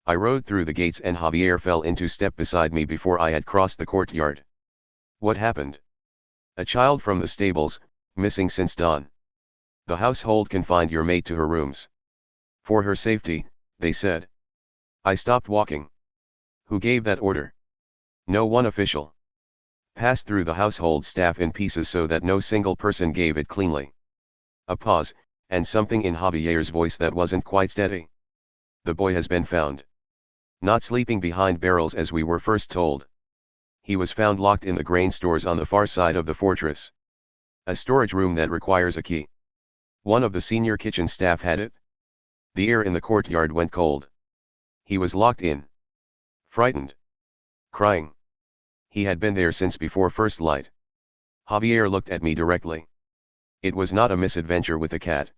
I rode through the gates and Javier fell into step beside me before I had crossed the courtyard. What happened? A child from the stables, missing since dawn. The household confined your maid to her rooms. For her safety, they said. I stopped walking. Who gave that order? No one official. Passed through the household staff in pieces so that no single person gave it cleanly. A pause, and something in Javier's voice that wasn't quite steady. The boy has been found. Not sleeping behind barrels as we were first told. He was found locked in the grain stores on the far side of the fortress. A storage room that requires a key. One of the senior kitchen staff had it. The air in the courtyard went cold. He was locked in. Frightened. crying. He had been there since before first light. Javier looked at me directly. It was not a misadventure with the cat.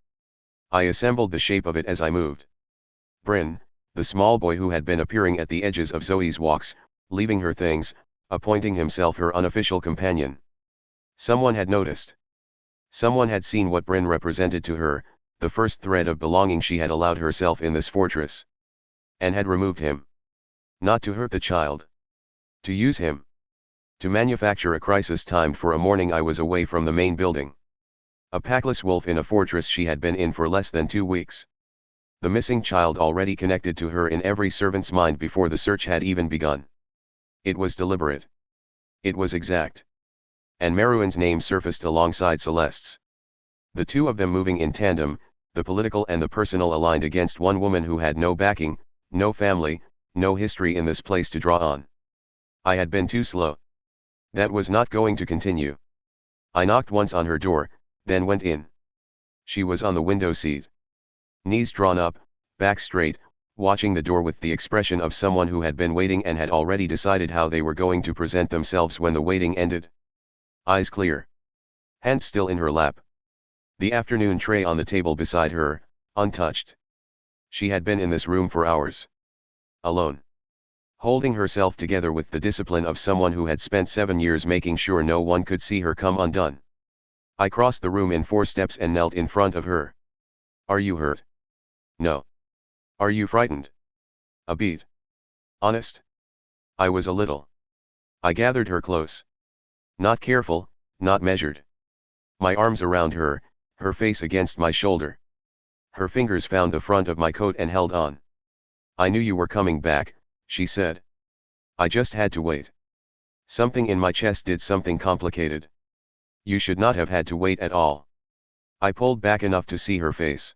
I assembled the shape of it as I moved. Bryn, the small boy who had been appearing at the edges of Zoe's walks, leaving her things, appointing himself her unofficial companion. Someone had noticed. Someone had seen what Bryn represented to her, the first thread of belonging she had allowed herself in this fortress. And had removed him. Not to hurt the child. To use him. To manufacture a crisis timed for a morning I was away from the main building. A packless wolf in a fortress she had been in for less than 2 weeks. The missing child already connected to her in every servant's mind before the search had even begun. It was deliberate. It was exact. And Meruan's name surfaced alongside Celeste's. The two of them moving in tandem, the political and the personal aligned against one woman who had no backing, no family, no history in this place to draw on. I had been too slow. That was not going to continue. I knocked once on her door, then went in. She was on the window seat. Knees drawn up, back straight, watching the door with the expression of someone who had been waiting and had already decided how they were going to present themselves when the waiting ended. Eyes clear. Hands still in her lap. The afternoon tray on the table beside her, untouched. She had been in this room for hours. Alone. Holding herself together with the discipline of someone who had spent 7 years making sure no one could see her come undone. I crossed the room in 4 steps and knelt in front of her. Are you hurt? No. Are you frightened? A bit. Honest? I was a little. I gathered her close. Not careful, not measured. My arms around her, her face against my shoulder. Her fingers found the front of my coat and held on. I knew you were coming back, she said. I just had to wait. Something in my chest did something complicated. You should not have had to wait at all. I pulled back enough to see her face.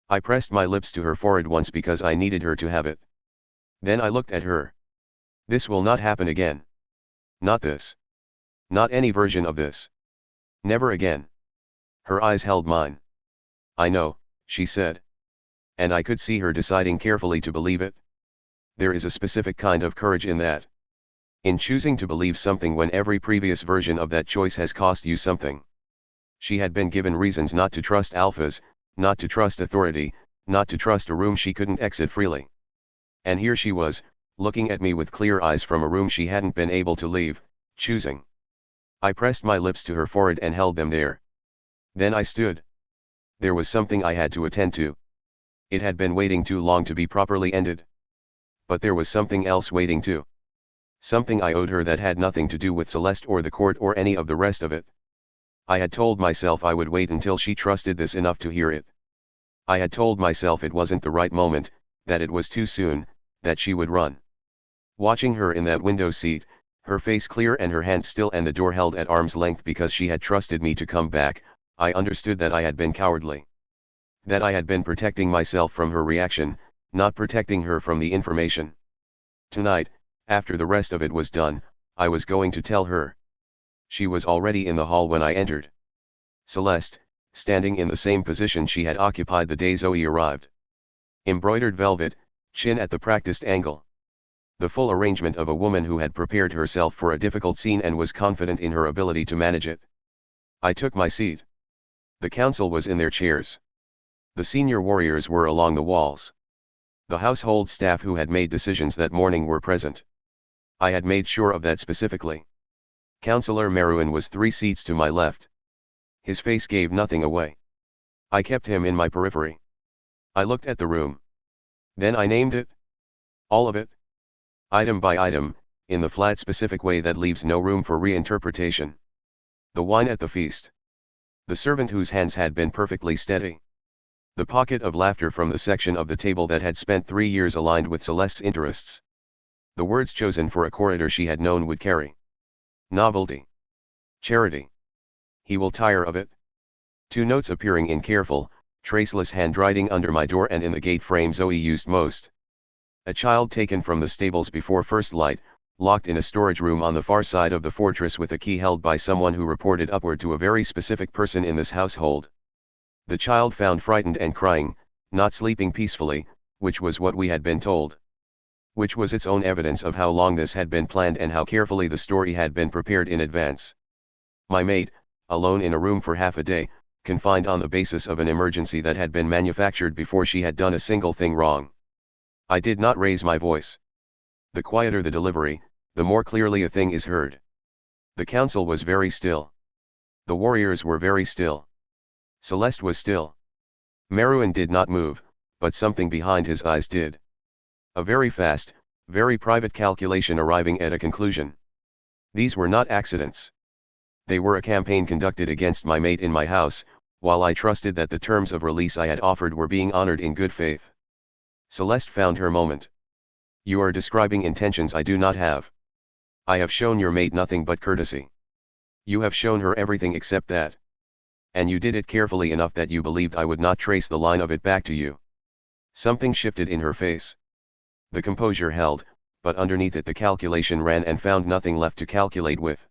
I pressed my lips to her forehead once because I needed her to have it. Then I looked at her. This will not happen again. Not this. Not any version of this. Never again. Her eyes held mine. I know, she said. And I could see her deciding carefully to believe it. There is a specific kind of courage in that. In choosing to believe something when every previous version of that choice has cost you something. She had been given reasons not to trust alphas, not to trust authority, not to trust a room she couldn't exit freely. And here she was, looking at me with clear eyes from a room she hadn't been able to leave, choosing. I pressed my lips to her forehead and held them there. Then I stood. There was something I had to attend to. It had been waiting too long to be properly ended. But there was something else waiting too. Something I owed her that had nothing to do with Celeste or the court or any of the rest of it. I had told myself I would wait until she trusted this enough to hear it. I had told myself it wasn't the right moment, that it was too soon, that she would run. Watching her in that window seat, her face clear and her hands still and the door held at arm's length because she had trusted me to come back, I understood that I had been cowardly. That I had been protecting myself from her reaction, not protecting her from the information. Tonight, after the rest of it was done, I was going to tell her. She was already in the hall when I entered. Celeste, standing in the same position she had occupied the day Zoe arrived. Embroidered velvet, chin at the practiced angle. The full arrangement of a woman who had prepared herself for a difficult scene and was confident in her ability to manage it. I took my seat. The council was in their chairs. The senior warriors were along the walls. The household staff who had made decisions that morning were present. I had made sure of that specifically. Councillor Meruan was 3 seats to my left. His face gave nothing away. I kept him in my periphery. I looked at the room. Then I named it. All of it. Item by item, in the flat specific way that leaves no room for reinterpretation. The wine at the feast. The servant whose hands had been perfectly steady. The pocket of laughter from the section of the table that had spent 3 years aligned with Celeste's interests. The words chosen for a corridor she had known would carry. Novelty. Charity. He will tire of it. 2 notes appearing in careful, traceless handwriting under my door and in the gate frame Zoe used most. A child taken from the stables before first light, locked in a storage room on the far side of the fortress with a key held by someone who reported upward to a very specific person in this household. The child found frightened and crying, not sleeping peacefully, which was what we had been told. which was its own evidence of how long this had been planned and how carefully the story had been prepared in advance. My mate, alone in a room for half a day, confined on the basis of an emergency that had been manufactured before she had done a single thing wrong. I did not raise my voice. The quieter the delivery, the more clearly a thing is heard. The council was very still. The warriors were very still. Celeste was still. Meruan did not move, but something behind his eyes did. A very fast, very private calculation arriving at a conclusion. These were not accidents. They were a campaign conducted against my mate in my house, while I trusted that the terms of release I had offered were being honored in good faith. Celeste found her moment. You are describing intentions I do not have. I have shown your mate nothing but courtesy. You have shown her everything except that. And you did it carefully enough that you believed I would not trace the line of it back to you. Something shifted in her face. The composure held, but underneath it the calculation ran and found nothing left to calculate with.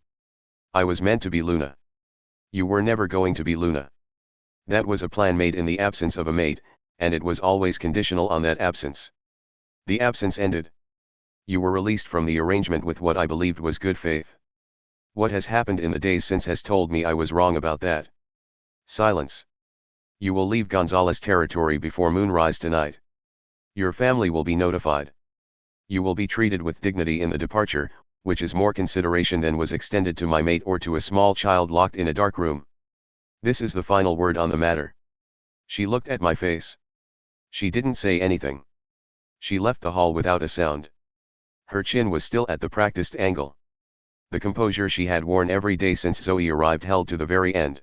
I was meant to be Luna. You were never going to be Luna. That was a plan made in the absence of a mate, and it was always conditional on that absence. The absence ended. You were released from the arrangement with what I believed was good faith. What has happened in the days since has told me I was wrong about that. Silence. You will leave Gonzales territory before moonrise tonight. Your family will be notified. You will be treated with dignity in the departure, which is more consideration than was extended to my mate or to a small child locked in a dark room. This is the final word on the matter. She looked at my face. She didn't say anything. She left the hall without a sound. Her chin was still at the practiced angle. The composure she had worn every day since Zoe arrived held to the very end.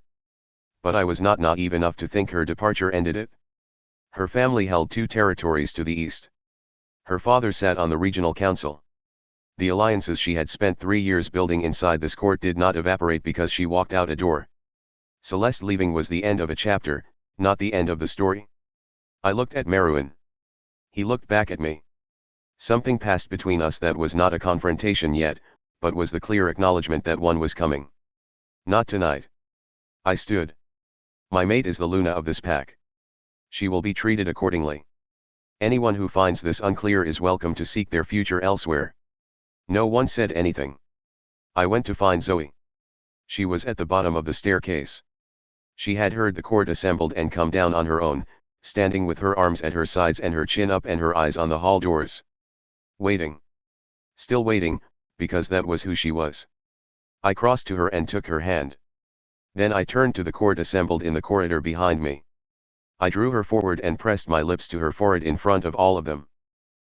But I was not naive enough to think her departure ended it. Her family held 2 territories to the east. Her father sat on the regional council. The alliances she had spent 3 years building inside this court did not evaporate because she walked out a door. Celeste leaving was the end of a chapter, not the end of the story. I looked at Meruan. He looked back at me. Something passed between us that was not a confrontation yet, but was the clear acknowledgement that one was coming. Not tonight. I stood. My mate is the Luna of this pack. She will be treated accordingly. Anyone who finds this unclear is welcome to seek their future elsewhere. No one said anything. I went to find Zoe. She was at the bottom of the staircase. She had heard the court assembled and come down on her own, standing with her arms at her sides and her chin up and her eyes on the hall doors. Waiting. Still waiting, because that was who she was. I crossed to her and took her hand. Then I turned to the court assembled in the corridor behind me. I drew her forward and pressed my lips to her forehead in front of all of them.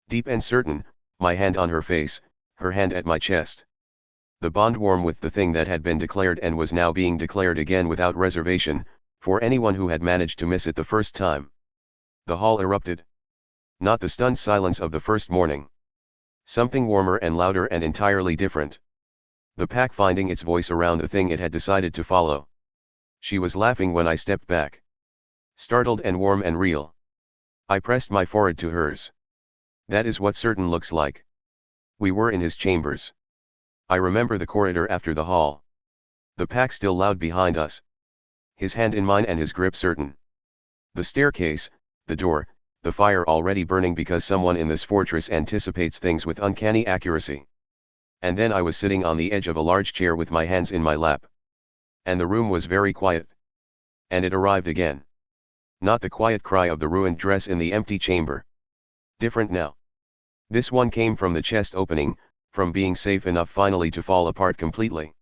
Deep and certain, my hand on her face, her hand at my chest. The bond warm with the thing that had been declared and was now being declared again without reservation, for anyone who had managed to miss it the first time. The hall erupted. Not the stunned silence of the first morning. Something warmer and louder and entirely different. The pack finding its voice around the thing it had decided to follow. She was laughing when I stepped back. Startled and warm and real. I pressed my forehead to hers. That is what certain looks like. We were in his chambers. I remember the corridor after the hall. The pack still loud behind us. His hand in mine and his grip certain. The staircase, the door, the fire already burning because someone in this fortress anticipates things with uncanny accuracy. And then I was sitting on the edge of a large chair with my hands in my lap. And the room was very quiet. And it arrived again. Not the quiet cry of the ruined dress in the empty chamber. Different now. This one came from the chest opening, from being safe enough finally to fall apart completely.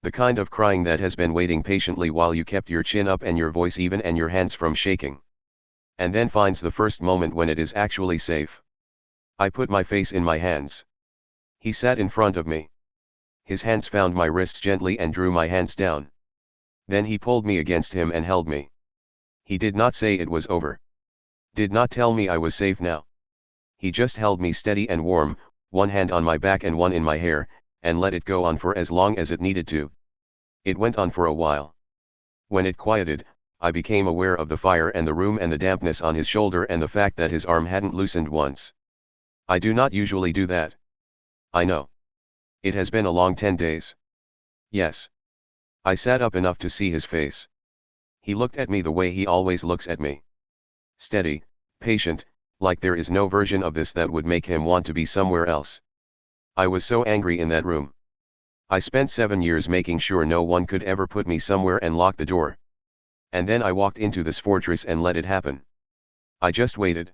The kind of crying that has been waiting patiently while you kept your chin up and your voice even and your hands from shaking. And then finds the first moment when it is actually safe. I put my face in my hands. He sat in front of me. His hands found my wrists gently and drew my hands down. Then he pulled me against him and held me. He did not say it was over. Did not tell me I was safe now. He just held me steady and warm, one hand on my back and one in my hair, and let it go on for as long as it needed to. It went on for a while. When it quieted, I became aware of the fire and the room and the dampness on his shoulder and the fact that his arm hadn't loosened once. I do not usually do that. I know. It has been a long 10 days. Yes. I sat up enough to see his face. He looked at me the way he always looks at me. Steady, patient, Like there is no version of this that would make him want to be somewhere else. I was so angry in that room. I spent 7 years making sure no one could ever put me somewhere and lock the door. And then I walked into this fortress and let it happen. I just waited.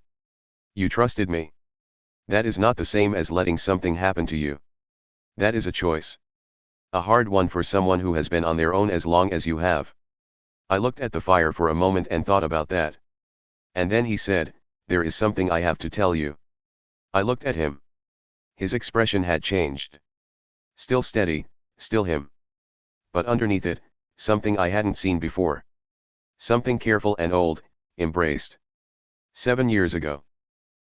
You trusted me. That is not the same as letting something happen to you. That is a choice. A hard one for someone who has been on their own as long as you have. I looked at the fire for a moment and thought about that. And then he said, "There is something I have to tell you." I looked at him. His expression had changed. Still steady, still him. But underneath it, something I hadn't seen before. Something careful and old, embraced. 7 years ago.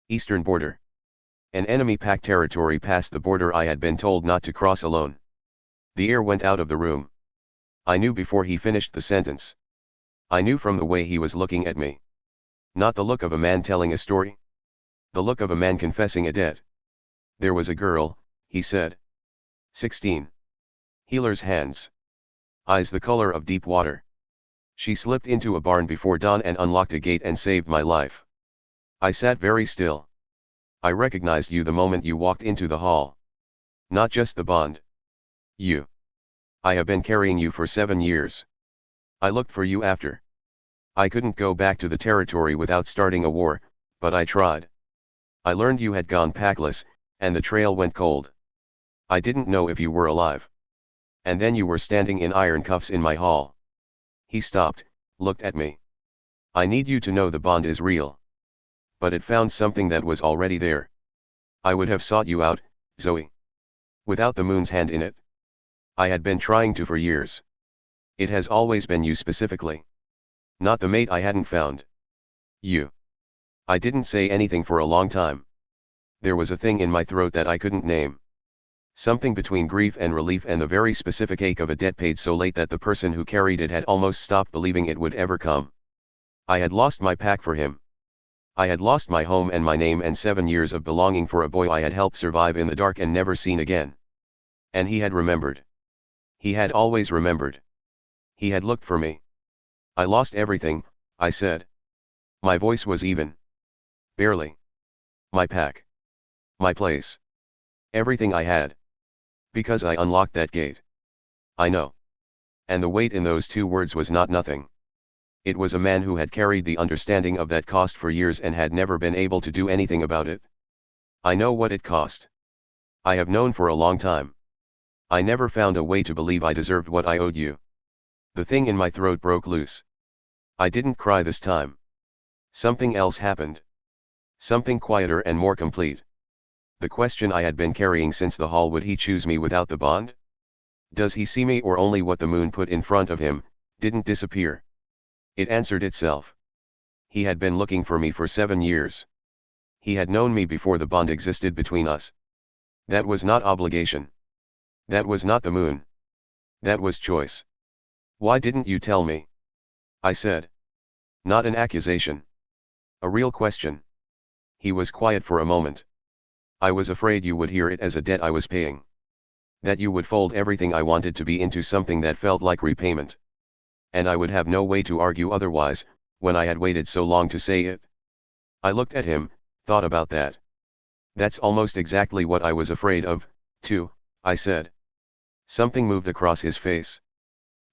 Eastern border. An enemy-packed territory past the border I had been told not to cross alone. The air went out of the room. I knew before he finished the sentence. I knew from the way he was looking at me. Not the look of a man telling a story. The look of a man confessing a debt. There was a girl, he said. 16. Healer's hands. Eyes the color of deep water. She slipped into a barn before dawn and unlocked a gate and saved my life. I sat very still. I recognized you the moment you walked into the hall. Not just the bond. You. I have been carrying you for 7 years. I looked for you after. I couldn't go back to the territory without starting a war, but I tried. I learned you had gone packless, and the trail went cold. I didn't know if you were alive. And then you were standing in iron cuffs in my hall. He stopped, looked at me. I need you to know the bond is real. But it found something that was already there. I would have sought you out, Zoe. Without the moon's hand in it. I had been trying to for years. It has always been you specifically. Not the mate I hadn't found. You. I didn't say anything for a long time. There was a thing in my throat that I couldn't name. Something between grief and relief and the very specific ache of a debt paid so late that the person who carried it had almost stopped believing it would ever come. I had lost my pack for him. I had lost my home and my name and 7 years of belonging for a boy I had helped survive in the dark and never seen again. And he had remembered. He had always remembered. He had looked for me. I lost everything, I said. My voice was even. Barely. My pack. My place. Everything I had. Because I unlocked that gate. I know. And the weight in those 2 words was not nothing. It was a man who had carried the understanding of that cost for years and had never been able to do anything about it. I know what it cost. I have known for a long time. I never found a way to believe I deserved what I owed you. The thing in my throat broke loose. I didn't cry this time. Something else happened. Something quieter and more complete. The question I had been carrying since the hall: would he choose me without the bond? Does he see me, or only what the moon put in front of him, didn't disappear? It answered itself. He had been looking for me for 7 years. He had known me before the bond existed between us. That was not obligation. That was not the moon. That was choice. Why didn't you tell me? I said. Not an accusation. A real question. He was quiet for a moment. I was afraid you would hear it as a debt I was paying. That you would fold everything I wanted to be into something that felt like repayment. And I would have no way to argue otherwise, when I had waited so long to say it. I looked at him, thought about that. That's almost exactly what I was afraid of, too, I said. Something moved across his face.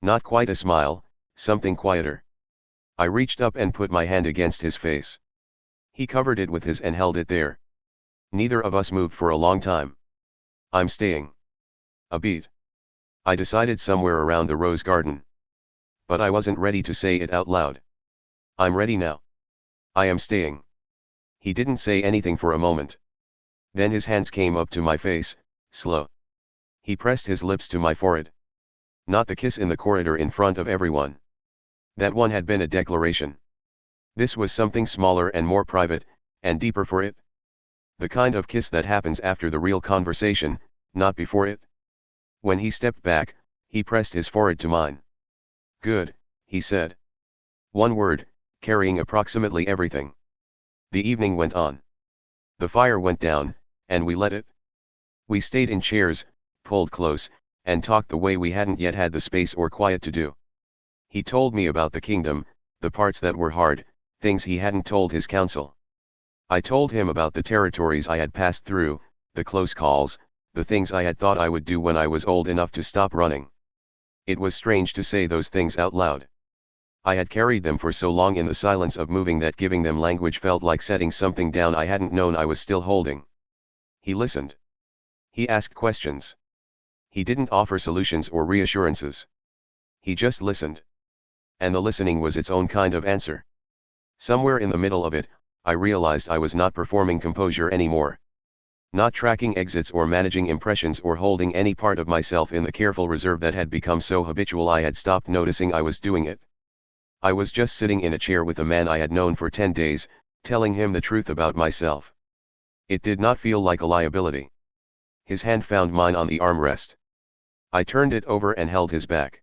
Not quite a smile, something quieter. I reached up and put my hand against his face. He covered it with his and held it there. Neither of us moved for a long time. I'm staying. A beat. I decided somewhere around the rose garden. But I wasn't ready to say it out loud. I'm ready now. I am staying. He didn't say anything for a moment. Then his hands came up to my face, slow. He pressed his lips to my forehead. Not the kiss in the corridor in front of everyone. That one had been a declaration. This was something smaller and more private, and deeper for it. The kind of kiss that happens after the real conversation, not before it. When he stepped back, he pressed his forehead to mine. Good, he said. One word, carrying approximately everything. The evening went on. The fire went down, and we let it. We stayed in chairs, pulled close, and talked the way we hadn't yet had the space or quiet to do. He told me about the kingdom, the parts that were hard, things he hadn't told his council. I told him about the territories I had passed through, the close calls, the things I had thought I would do when I was old enough to stop running. It was strange to say those things out loud. I had carried them for so long in the silence of moving that giving them language felt like setting something down I hadn't known I was still holding. He listened. He asked questions. He didn't offer solutions or reassurances. He just listened. And the listening was its own kind of answer. Somewhere in the middle of it, I realized I was not performing composure anymore. Not tracking exits or managing impressions or holding any part of myself in the careful reserve that had become so habitual I had stopped noticing I was doing it. I was just sitting in a chair with a man I had known for 10 days, telling him the truth about myself. It did not feel like a liability. His hand found mine on the armrest. I turned it over and held his back.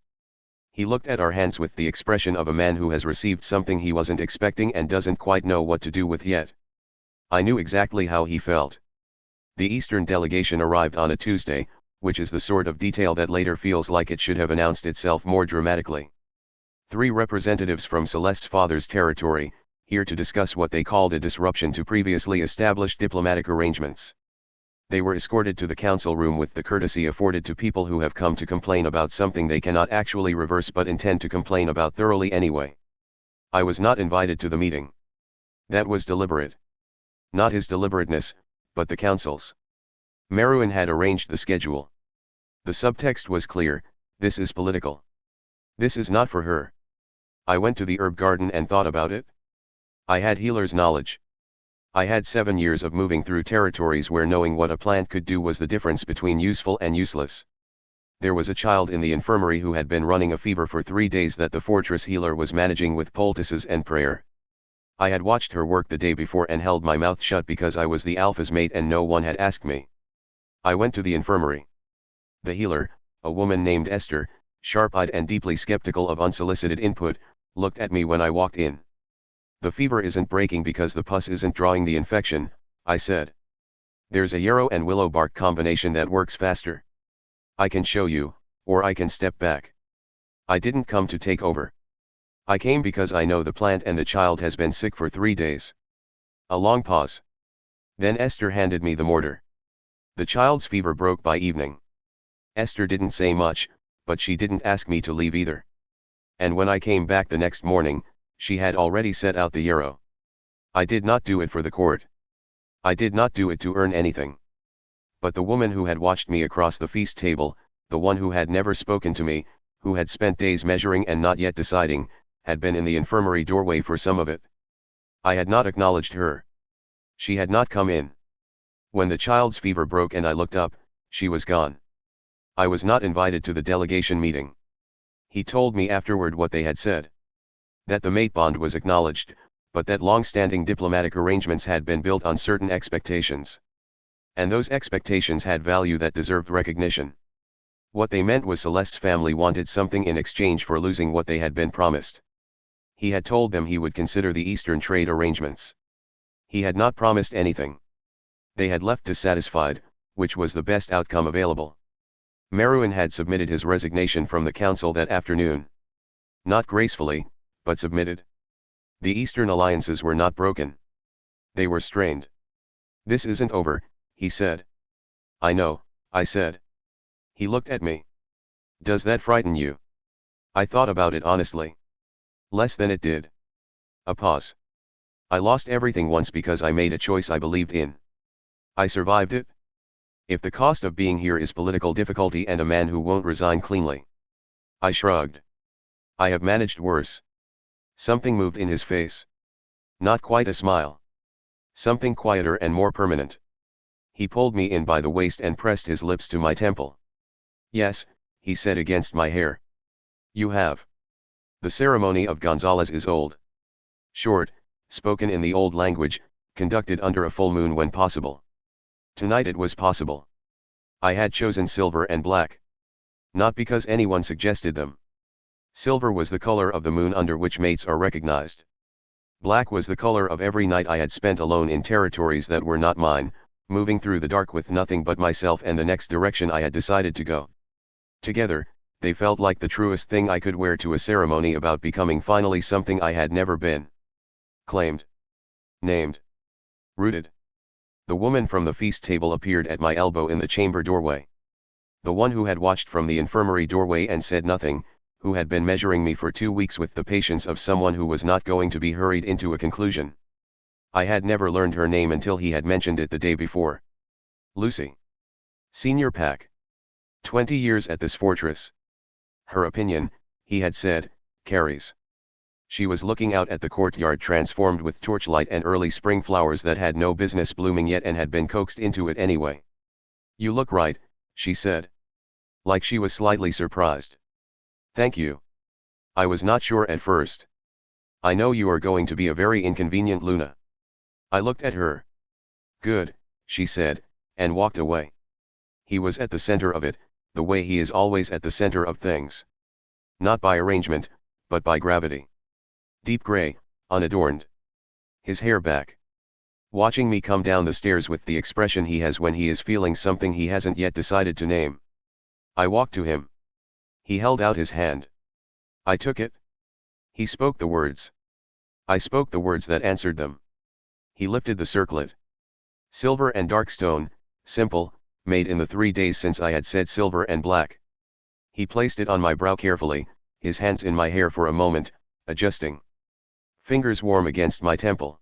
He looked at our hands with the expression of a man who has received something he wasn't expecting and doesn't quite know what to do with yet. I knew exactly how he felt. The Eastern delegation arrived on a Tuesday, which is the sort of detail that later feels like it should have announced itself more dramatically. 3 representatives from Celeste's father's territory, here to discuss what they called a disruption to previously established diplomatic arrangements. They were escorted to the council room with the courtesy afforded to people who have come to complain about something they cannot actually reverse but intend to complain about thoroughly anyway. I was not invited to the meeting. That was deliberate. Not his deliberateness, but the council's. Meruan had arranged the schedule. The subtext was clear: this is political. This is not for her. I went to the herb garden and thought about it. I had healer's knowledge. I had 7 years of moving through territories where knowing what a plant could do was the difference between useful and useless. There was a child in the infirmary who had been running a fever for 3 days that the fortress healer was managing with poultices and prayer. I had watched her work the day before and held my mouth shut because I was the alpha's mate and no one had asked me. I went to the infirmary. The healer, a woman named Esther, sharp-eyed and deeply skeptical of unsolicited input, looked at me when I walked in. The fever isn't breaking because the pus isn't drawing the infection, I said. There's a yarrow and willow bark combination that works faster. I can show you, or I can step back. I didn't come to take over. I came because I know the plant and the child has been sick for 3 days. A long pause. Then Esther handed me the mortar. The child's fever broke by evening. Esther didn't say much, but she didn't ask me to leave either. And when I came back the next morning, she had already set out the yarrow. I did not do it for the court. I did not do it to earn anything. But the woman who had watched me across the feast table, the one who had never spoken to me, who had spent days measuring and not yet deciding, had been in the infirmary doorway for some of it. I had not acknowledged her. She had not come in. When the child's fever broke and I looked up, she was gone. I was not invited to the delegation meeting. He told me afterward what they had said. That the mate bond was acknowledged, but that long-standing diplomatic arrangements had been built on certain expectations. And those expectations had value that deserved recognition. What they meant was Celeste's family wanted something in exchange for losing what they had been promised. He had told them he would consider the Eastern trade arrangements. He had not promised anything. They had left dissatisfied, which was the best outcome available. Meruan had submitted his resignation from the council that afternoon. Not gracefully, but submitted. The Eastern alliances were not broken. They were strained. This isn't over, he said. I know, I said. He looked at me. Does that frighten you? I thought about it honestly. Less than it did. A pause. I lost everything once because I made a choice I believed in. I survived it. If the cost of being here is political difficulty and a man who won't resign cleanly. I shrugged. I have managed worse. Something moved in his face. Not quite a smile. Something quieter and more permanent. He pulled me in by the waist and pressed his lips to my temple. Yes, he said against my hair. You have. The ceremony of Gonzales is old. Short, spoken in the old language, conducted under a full moon when possible. Tonight it was possible. I had chosen silver and black. Not because anyone suggested them. Silver was the color of the moon under which mates are recognized. Black was the color of every night I had spent alone in territories that were not mine, moving through the dark with nothing but myself and the next direction I had decided to go. Together, they felt like the truest thing I could wear to a ceremony about becoming finally something I had never been. Claimed. Named. Rooted. The woman from the feast table appeared at my elbow in the chamber doorway. The one who had watched from the infirmary doorway and said nothing, who had been measuring me for 2 weeks with the patience of someone who was not going to be hurried into a conclusion. I had never learned her name until he had mentioned it the day before. Lucy. Senior Pack. 20 years at this fortress. Her opinion, he had said, carries. She was looking out at the courtyard transformed with torchlight and early spring flowers that had no business blooming yet and had been coaxed into it anyway. You look right, she said. Like she was slightly surprised. Thank you. I was not sure at first. I know you are going to be a very inconvenient Luna. I looked at her. Good, she said, and walked away. He was at the center of it, the way he is always at the center of things. Not by arrangement, but by gravity. Deep gray, unadorned. His hair back. Watching me come down the stairs with the expression he has when he is feeling something he hasn't yet decided to name. I walked to him. He held out his hand. I took it. He spoke the words. I spoke the words that answered them. He lifted the circlet. Silver and dark stone, simple, made in the 3 days since I had said silver and black. He placed it on my brow carefully, his hands in my hair for a moment, adjusting. Fingers warm against my temple.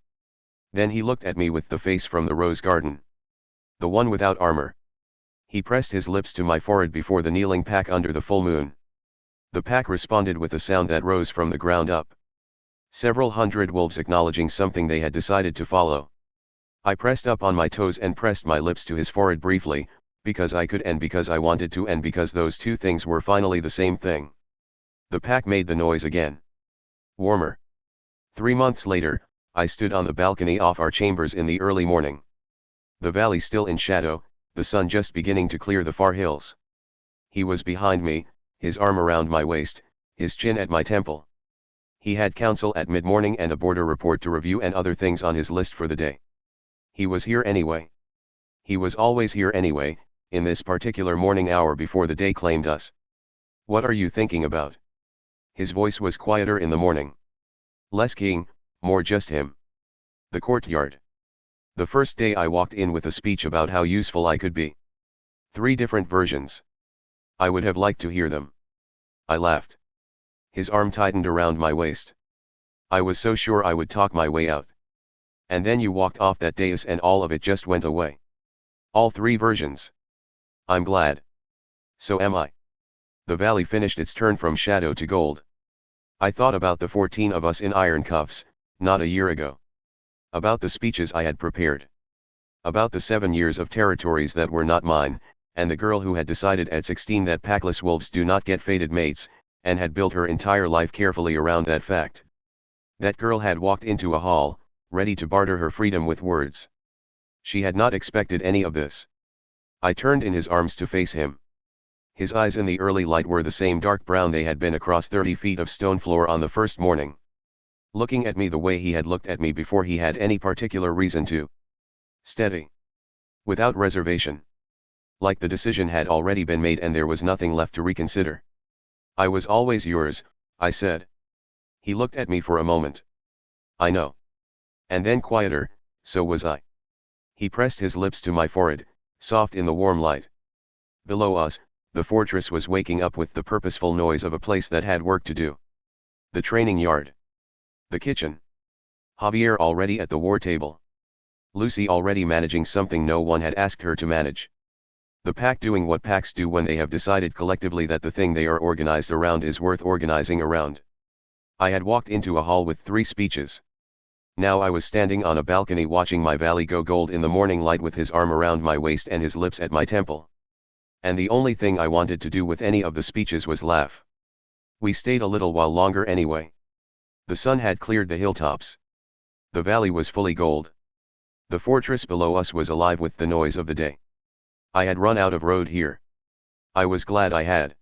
Then he looked at me with the face from the rose garden. The one without armor. He pressed his lips to my forehead before the kneeling pack under the full moon. The pack responded with a sound that rose from the ground up. Several hundred wolves acknowledging something they had decided to follow. I pressed up on my toes and pressed my lips to his forehead briefly, because I could and because I wanted to and because those two things were finally the same thing. The pack made the noise again. Warmer. 3 months later, I stood on the balcony off our chambers in the early morning. The valley still in shadow, the sun just beginning to clear the far hills. He was behind me, his arm around my waist, his chin at my temple. He had council at mid-morning and a border report to review and other things on his list for the day. He was here anyway. He was always here anyway, in this particular morning hour before the day claimed us. What are you thinking about? His voice was quieter in the morning. Less king, more just him. The courtyard. The first day I walked in with a speech about how useful I could be. 3 different versions. I would have liked to hear them. I laughed. His arm tightened around my waist. I was so sure I would talk my way out. And then you walked off that dais and all of it just went away. All 3 versions. I'm glad. So am I. The valley finished its turn from shadow to gold. I thought about the 14 of us in iron cuffs, not a year ago. About the speeches I had prepared. About the 7 years of territories that were not mine, and the girl who had decided at 16 that packless wolves do not get fated mates, and had built her entire life carefully around that fact. That girl had walked into a hall, ready to barter her freedom with words. She had not expected any of this. I turned in his arms to face him. His eyes in the early light were the same dark brown they had been across 30 feet of stone floor on the first morning. Looking at me the way he had looked at me before he had any particular reason to. Steady. Without reservation. Like the decision had already been made and there was nothing left to reconsider. I was always yours, I said. He looked at me for a moment. I know. And then quieter, so was I. He pressed his lips to my forehead, soft in the warm light. Below us, the fortress was waking up with the purposeful noise of a place that had work to do. The training yard. The kitchen. Javier already at the war table. Lucy already managing something no one had asked her to manage. The pack doing what packs do when they have decided collectively that the thing they are organized around is worth organizing around. I had walked into a hall with 3 speeches. Now I was standing on a balcony watching my valley go gold in the morning light with his arm around my waist and his lips at my temple. And the only thing I wanted to do with any of the speeches was laugh. We stayed a little while longer anyway. The sun had cleared the hilltops. The valley was fully gold. The fortress below us was alive with the noise of the day. I had run out of road here. I was glad I had.